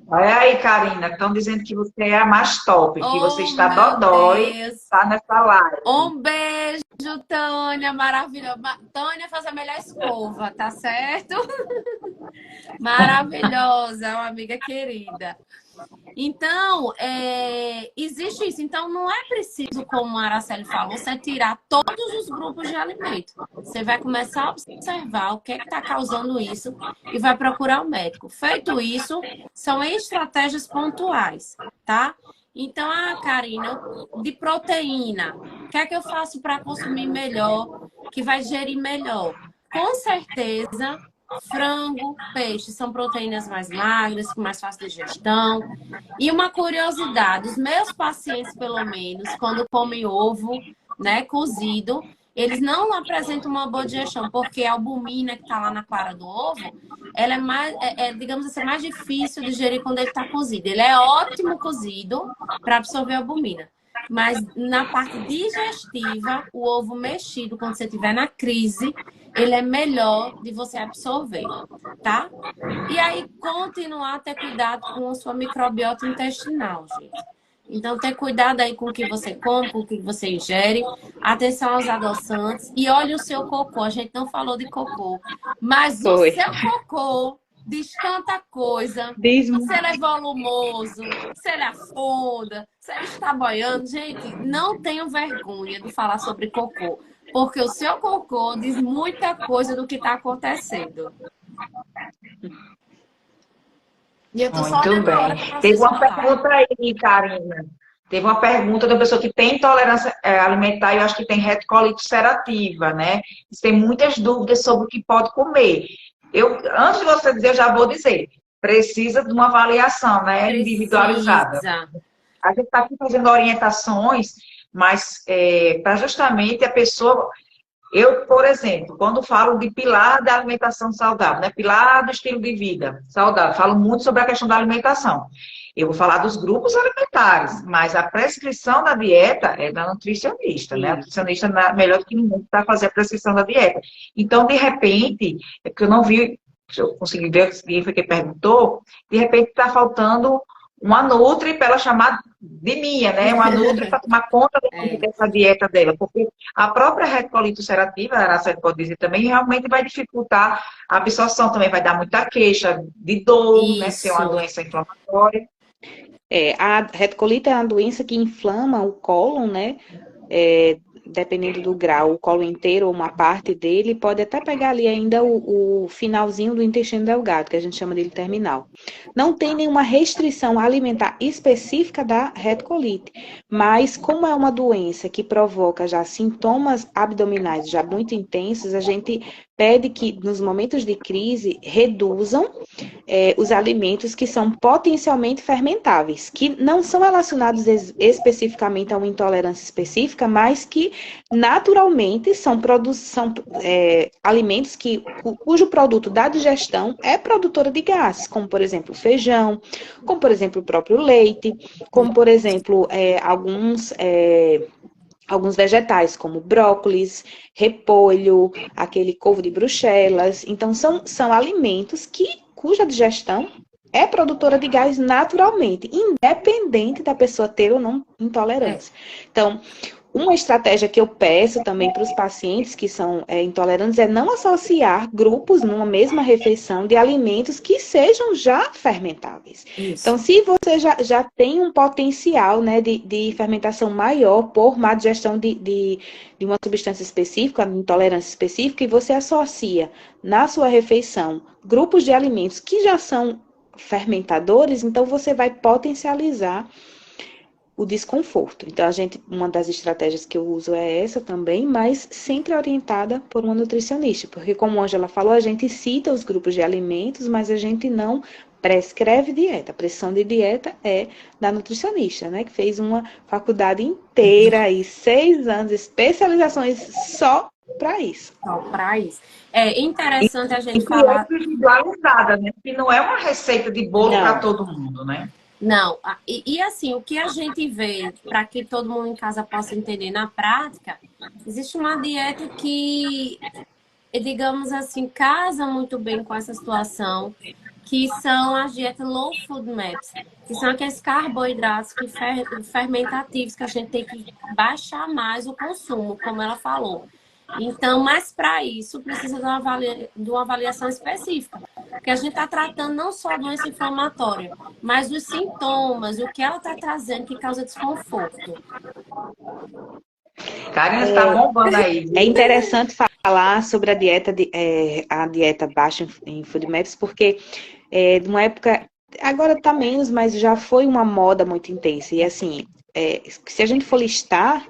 Olha aí, Karina, estão dizendo que você é a mais top, que você está dodói, está nessa live. Um beijo, Tânia, maravilhosa. Tânia faz a melhor escova, tá certo? Maravilhosa, uma amiga querida. Então, existe isso. Então, não é preciso, como a Araceli falou, você tirar todos os grupos de alimento. Você vai começar a observar o que é que está causando isso e vai procurar o médico. Feito isso, são estratégias pontuais, tá? Então, Karina, de proteína, o que é que eu faço para consumir melhor, que vai gerir melhor? Com certeza, frango, peixe são proteínas mais magras, com mais fácil digestão. E uma curiosidade, os meus pacientes, pelo menos, quando comem ovo, né, cozido, eles não apresentam uma boa digestão, porque a albumina que está lá na clara do ovo, ela é mais, digamos assim, mais difícil de digerir quando ele está cozido. Ele é ótimo cozido para absorver a albumina. Mas na parte digestiva, o ovo mexido, quando você estiver na crise, ele é melhor de você absorver, tá? E aí, continuar a ter cuidado com a sua microbiota intestinal, gente. Então, ter cuidado aí com o que você come, com o que você ingere. Atenção aos adoçantes. E olha o seu cocô. A gente não falou de cocô. Mas o seu cocô diz tanta coisa. Se ele é volumoso, se ele afunda, se ele está boiando. Gente, não tenham vergonha de falar sobre cocô. Porque o seu cocô diz muita coisa do que está acontecendo. E eu tô só muito bem. Teve uma pergunta aí, Karina. Teve uma pergunta de uma pessoa que tem intolerância alimentar e eu acho que tem retocolite ulcerativa, né? Tem muitas dúvidas sobre o que pode comer. Antes de você dizer, eu já vou dizer. Precisa de uma avaliação, né? Individualizada. A gente está aqui fazendo orientações, mas para justamente a pessoa... Eu, por exemplo, quando falo de pilar da alimentação saudável, né? Pilar do estilo de vida saudável, falo muito sobre a questão da alimentação. Eu vou falar dos grupos alimentares, mas a prescrição da dieta é da nutricionista, né? A nutricionista é melhor do que ninguém para fazer a prescrição da dieta. Então, de repente, é que eu não vi, eu consegui ver quem foi que perguntou, de repente está faltando uma nutri para ela chamar de minha, né? Uma nutri para tomar conta dessa dieta dela, porque a própria retocolite ulcerativa, a Araceli pode dizer também, realmente vai dificultar a absorção, também vai dar muita queixa de dor, né? Ser uma doença inflamatória. A retocolite é uma doença que inflama o cólon, né? Dependendo do grau, o colo inteiro ou uma parte dele, pode até pegar ali ainda o finalzinho do intestino delgado, que a gente chama dele terminal. Não tem nenhuma restrição alimentar específica da retocolite, mas como é uma doença que provoca já sintomas abdominais já muito intensos, a gente pede que nos momentos de crise reduzam os alimentos que são potencialmente fermentáveis, que não são relacionados especificamente a uma intolerância específica, mas que naturalmente são alimentos cujo produto da digestão é produtora de gases, como por exemplo feijão, como por exemplo o próprio leite, como por exemplo alguns vegetais, como brócolis, repolho, aquele couve de Bruxelas. Então, são alimentos cuja digestão é produtora de gás naturalmente, independente da pessoa ter ou não intolerância. Então, uma estratégia que eu peço também para os pacientes que são intolerantes é não associar grupos numa mesma refeição de alimentos que sejam já fermentáveis. Isso. Então, se você já tem um potencial, né, de fermentação maior por má digestão de uma substância específica, uma intolerância específica, e você associa na sua refeição grupos de alimentos que já são fermentadores, então você vai potencializar o desconforto. Então, uma das estratégias que eu uso é essa também, mas sempre orientada por uma nutricionista, porque como a Ângela falou, a gente cita os grupos de alimentos, mas a gente não prescreve dieta. A prescrição de dieta é da nutricionista, né, que fez uma faculdade inteira e 6 anos, especializações só para isso. Só para isso. É interessante a gente falar... E individualizada, né, que não é uma receita de bolo para todo mundo, né? Não, e assim, o que a gente vê, para que todo mundo em casa possa entender na prática, existe uma dieta que, digamos assim, casa muito bem com essa situação, que são as dietas low food maps, que são aqueles carboidratos fermentativos que a gente tem que baixar mais o consumo, como ela falou. Então, mas para isso precisa de uma avaliação específica, porque a gente está tratando não só a doença inflamatória, mas os sintomas, o que ela está trazendo que causa desconforto. Karina está bombando aí. É interessante falar sobre a dieta baixa em FoodMaps, porque de uma época, agora está menos, mas já foi uma moda muito intensa. E assim, se a gente for listar,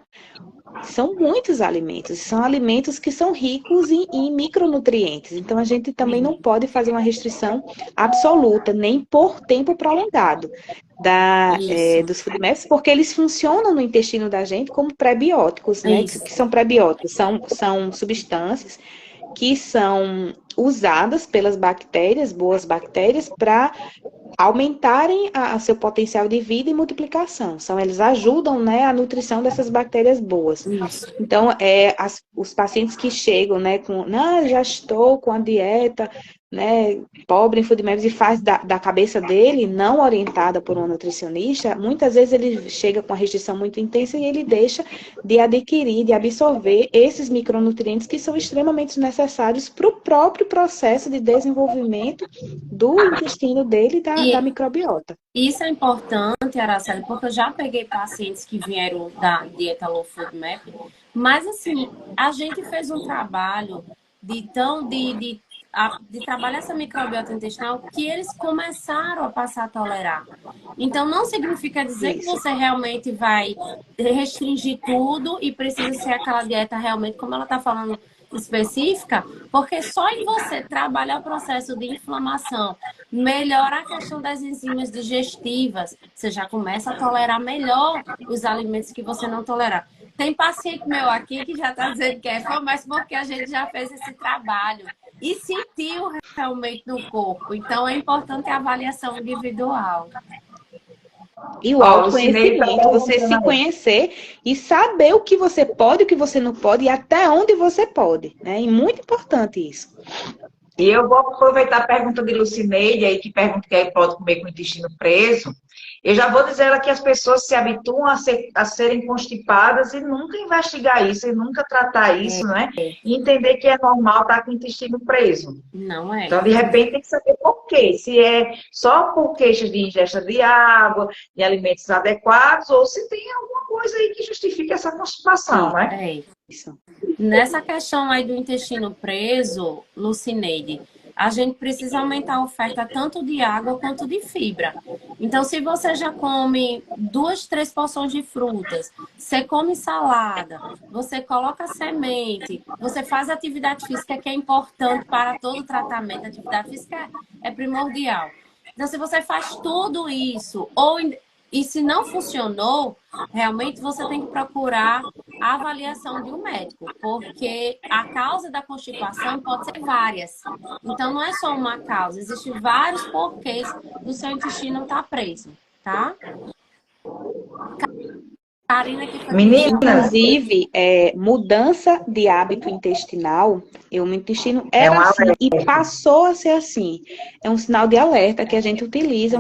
são muitos alimentos, são alimentos que são ricos em micronutrientes. Então, a gente também não pode fazer uma restrição absoluta, nem por tempo prolongado dos food maps, porque eles funcionam no intestino da gente como prebióticos, né? Que são prebióticos, são substâncias que são usadas pelas bactérias, boas bactérias, para aumentarem seu potencial de vida e multiplicação. Eles ajudam, né, a nutrição dessas bactérias boas. Isso. Então, os pacientes que chegam, né, já estou com a dieta, né, pobre em food maps e faz da cabeça dele, não orientada por uma nutricionista, muitas vezes ele chega com a restrição muito intensa e ele deixa de adquirir, de absorver esses micronutrientes que são extremamente necessários para o próprio processo de desenvolvimento do intestino dele e da microbiota. Isso é importante, Araceli, porque eu já peguei pacientes que vieram da dieta Low Food Map, mas assim, a gente fez um trabalho de trabalhar essa microbiota intestinal que eles começaram a passar a tolerar. Então, não significa dizer que você realmente vai restringir tudo e precisa ser aquela dieta realmente, como ela está falando, específica, porque só em você trabalhar o processo de inflamação, melhorar a questão das enzimas digestivas, você já começa a tolerar melhor os alimentos que você não tolerar. Tem paciente meu aqui que já está dizendo que mas porque a gente já fez esse trabalho e sentiu realmente no corpo. Então, é importante a avaliação individual. E o autoconhecimento, você se conhecer e saber o que você pode, o que você não pode e até onde você pode, né? E muito importante isso. E eu vou aproveitar a pergunta de Lucineide aí, que pergunta que pode comer com o intestino preso. Eu já vou dizer ela que as pessoas se habituam a serem constipadas e nunca investigar isso, e nunca tratar isso, né? E entender que é normal estar com o intestino preso. Não é. Então, de repente, tem que saber por quê. Se é só por queixas de ingesta de água, de alimentos adequados, ou se tem alguma coisa aí que justifique essa constipação, né? É isso. Nessa questão aí do intestino preso, Lucineide, a gente precisa aumentar a oferta tanto de água quanto de fibra. Então, se você já come 2, 3 porções de frutas, você come salada, você coloca semente, você faz atividade física, que é importante para todo o tratamento, a atividade física é primordial. Então, se você faz tudo isso, e se não funcionou, realmente você tem que procurar a avaliação de um médico, porque a causa da constipação pode ser várias. Então, não é só uma causa, existem vários porquês do seu intestino estar preso, tá? Karina, inclusive, mudança de hábito intestinal, o meu intestino era assim e passou a ser assim. É um sinal de alerta que a gente utiliza,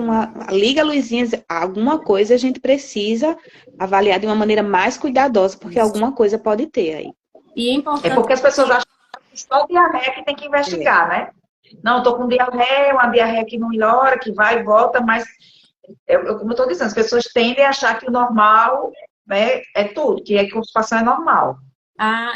liga a luzinha, alguma coisa a gente precisa avaliar de uma maneira mais cuidadosa, porque alguma coisa pode ter aí. E é porque as pessoas acham que só diarreia que tem que investigar, né? Não, eu tô com diarreia, uma diarreia que não melhora, que vai e volta, mas, como eu tô dizendo, as pessoas tendem a achar que o normal... é tudo, que a constipação é normal.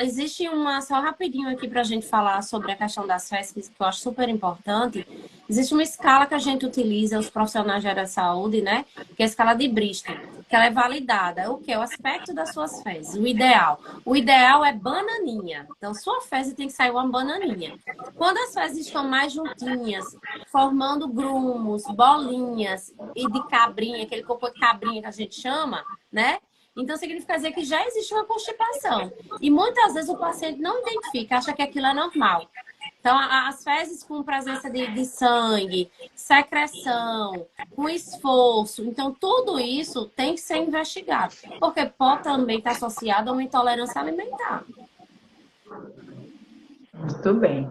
Existe só rapidinho aqui para a gente falar sobre a questão das fezes, que eu acho super importante. Existe uma escala que a gente utiliza, os profissionais de área da saúde, né? Que é a escala de Bristol, que ela é validada. O que é o aspecto das suas fezes, o ideal. O ideal é bananinha. Então, sua fezes tem que sair uma bananinha. Quando as fezes estão mais juntinhas, formando grumos, bolinhas e de cabrinha, aquele cocô de cabrinha que a gente chama, né? Então, significa dizer que já existe uma constipação. E muitas vezes o paciente não identifica, acha que aquilo é normal. Então, as fezes com presença de sangue, secreção, com esforço. Então, tudo isso tem que ser investigado. Porque pode também estar associado a uma intolerância alimentar. Muito bem.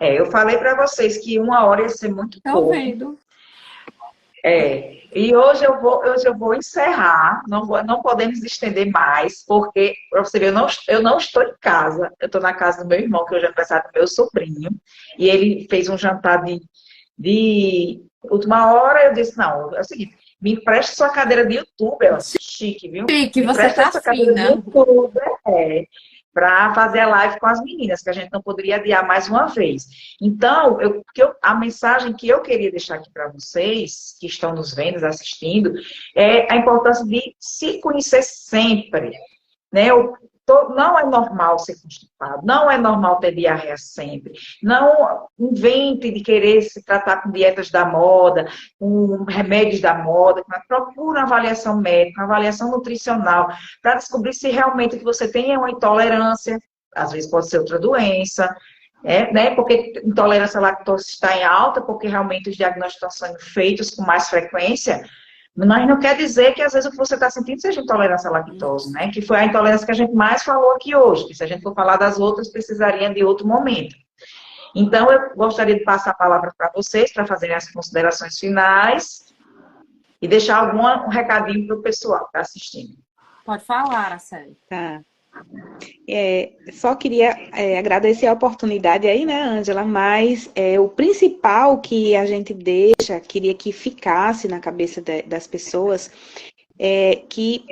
Eu falei para vocês que 1 hora ia ser muito pouco. Tô vendo. E hoje eu vou encerrar, não podemos estender mais, porque, para você ver, eu não estou em casa, eu estou na casa do meu irmão, que hoje é aniversário do meu sobrinho, e ele fez um jantar de última hora. Eu disse, não, é o seguinte, me empreste sua cadeira de youtuber, chique, viu? Chique, Me você empreste tá sua cadeira de fina. youtuber, para fazer a live com as meninas, que a gente não poderia adiar mais uma vez. Então, a mensagem que eu queria deixar aqui para vocês, que estão nos vendo, assistindo, é a importância de se conhecer sempre, né? Não é normal ser constipado, não é normal ter diarreia sempre. Não invente de querer se tratar com dietas da moda, com remédios da moda, mas procure uma avaliação médica, uma avaliação nutricional, para descobrir se realmente o que você tem é uma intolerância, às vezes pode ser outra doença, né? Porque intolerância à lactose está em alta, porque realmente os diagnósticos estão sendo feitos com mais frequência. Mas não quer dizer que às vezes o que você está sentindo seja intolerância à lactose, né? Que foi a intolerância que a gente mais falou aqui hoje. Que se a gente for falar das outras, precisaria de outro momento. Então, eu gostaria de passar a palavra para vocês, para fazerem as considerações finais e deixar um recadinho para o pessoal que está assistindo. Pode falar, Araceli. Tá. Só queria agradecer a oportunidade aí, né, Ângela? Mas o principal que a gente queria que ficasse na cabeça das pessoas é que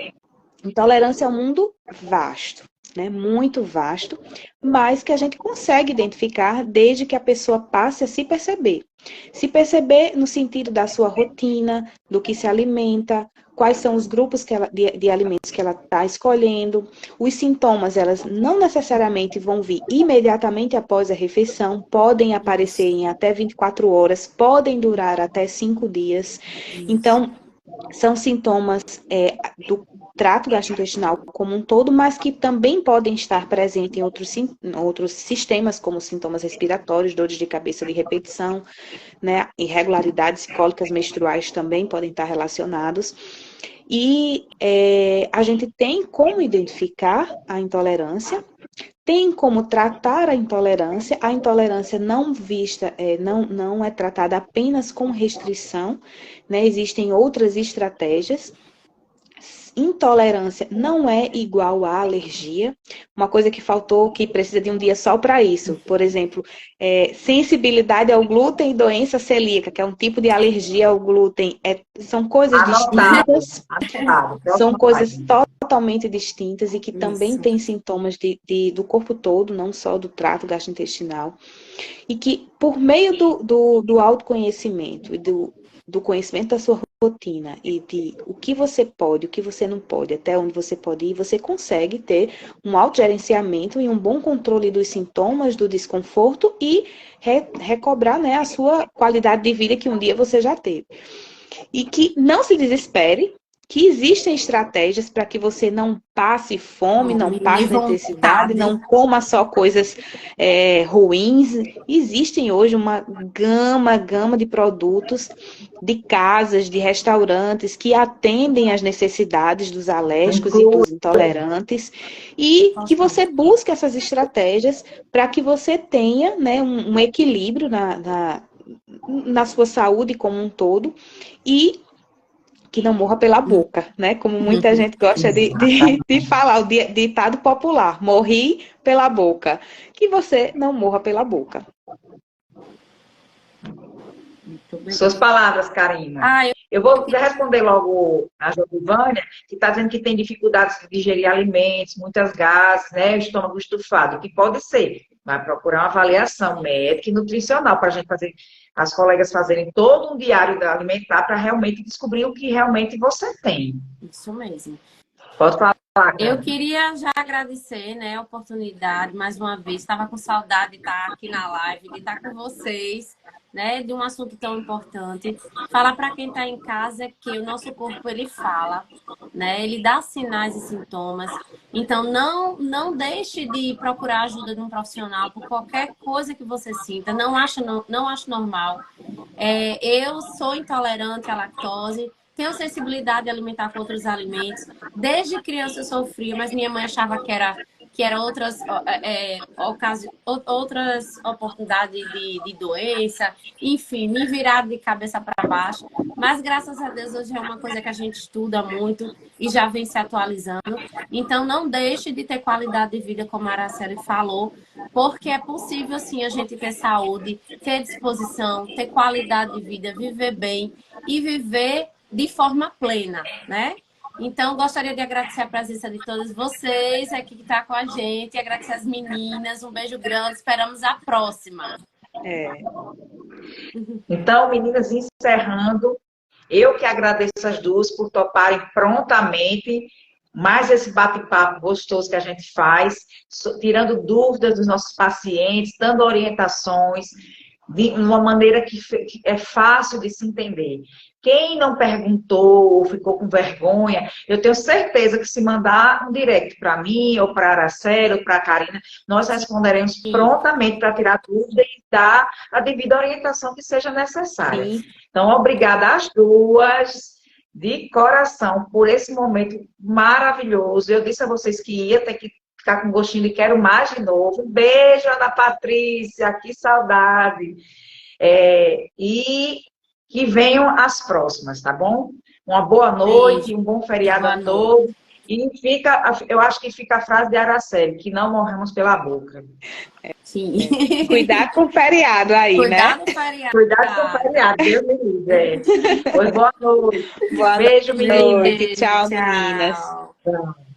intolerância é um mundo vasto, né? Muito vasto, mas que a gente consegue identificar desde que a pessoa passe a se perceber. Se perceber no sentido da sua rotina, do que se alimenta, quais são os grupos de alimentos que ela está escolhendo. Os sintomas, elas não necessariamente vão vir imediatamente após a refeição, podem aparecer em até 24 horas, podem durar até 5 dias. Então, são sintomas do trato gastrointestinal como um todo, mas que também podem estar presentes em outros sistemas, como sintomas respiratórios, dores de cabeça de repetição, né? Irregularidades cólicas menstruais também podem estar relacionados. E a gente tem como identificar a intolerância, tem como tratar a intolerância não vista, não é tratada apenas com restrição, né? Existem outras estratégias. Intolerância não é igual a alergia. Uma coisa que faltou, que precisa de um dia só para isso. Por exemplo, sensibilidade ao glúten e doença celíaca, que é um tipo de alergia ao glúten. São coisas distintas. São coisas totalmente distintas e que também têm sintomas do corpo todo, não só do trato gastrointestinal. E que, por meio do autoconhecimento e do conhecimento da sua rotina e de o que você pode, o que você não pode, até onde você pode ir, você consegue ter um autogerenciamento e um bom controle dos sintomas, do desconforto e recobrar, né, a sua qualidade de vida que um dia você já teve. E que não se desespere, que existem estratégias para que você não passe fome, não passe necessidade, não coma só coisas ruins. Existem hoje uma gama de produtos, de casas, de restaurantes que atendem às necessidades dos alérgicos e dos intolerantes e que você busque essas estratégias para que você tenha, né, um equilíbrio na sua saúde como um todo e que não morra pela boca, né? Como muita gente gosta de falar, o ditado popular, morri pela boca. Que você não morra pela boca. Suas palavras, Karina. Eu vou responder logo a Jovânia, que está dizendo que tem dificuldades de digerir alimentos, muitas gases, né? O estômago estufado, que pode ser. Vai procurar uma avaliação médica e nutricional para a gente fazer, as colegas fazerem todo um diário alimentar para realmente descobrir o que realmente você tem. Isso mesmo. Pode falar. Eu queria já agradecer, né, a oportunidade, mais uma vez. Estava com saudade de estar aqui na live, de estar com vocês, né, de um assunto tão importante. Falar para quem está em casa que o nosso corpo, ele fala, né, ele dá sinais e sintomas. Então, não deixe de procurar a ajuda de um profissional por qualquer coisa que você sinta. Não acho normal. Eu sou intolerante à lactose. Tenho sensibilidade alimentar com outros alimentos. Desde criança eu sofria, mas minha mãe achava que eram outras oportunidades de doença, enfim, me viraram de cabeça para baixo. Mas, graças a Deus, hoje é uma coisa que a gente estuda muito e já vem se atualizando. Então, não deixe de ter qualidade de vida, como a Araceli falou, porque é possível, sim, a gente ter saúde, ter disposição, ter qualidade de vida, viver bem e viver de forma plena, né? Então, gostaria de agradecer a presença de todas vocês aqui que está com a gente, agradecer as meninas, um beijo grande, esperamos a próxima. Então, meninas, encerrando, eu que agradeço as duas por toparem prontamente mais esse bate-papo gostoso que a gente faz, tirando dúvidas dos nossos pacientes, dando orientações, de uma maneira que é fácil de se entender. Quem não perguntou ou ficou com vergonha, eu tenho certeza que se mandar um direct para mim, ou para a Araceli, ou para a Karina, nós responderemos prontamente para tirar dúvida e dar a devida orientação que seja necessária. Sim. Então, obrigada às duas, de coração, por esse momento maravilhoso. Eu disse a vocês que ia ter que ficar com gostinho de quero mais de novo. Um beijo, Ana Patrícia, que saudade. E que venham as próximas, tá bom? Uma boa noite, um bom feriado a todos. E eu acho que fica a frase de Araceli, que não morremos pela boca. Sim. Cuidado com o feriado aí, Cuidado né? Com o feriado. Cuidado com o feriado, Deus me livre. Pois boa noite. Boa Beijo, noite. meninas. Tchau, meninas. Tchau.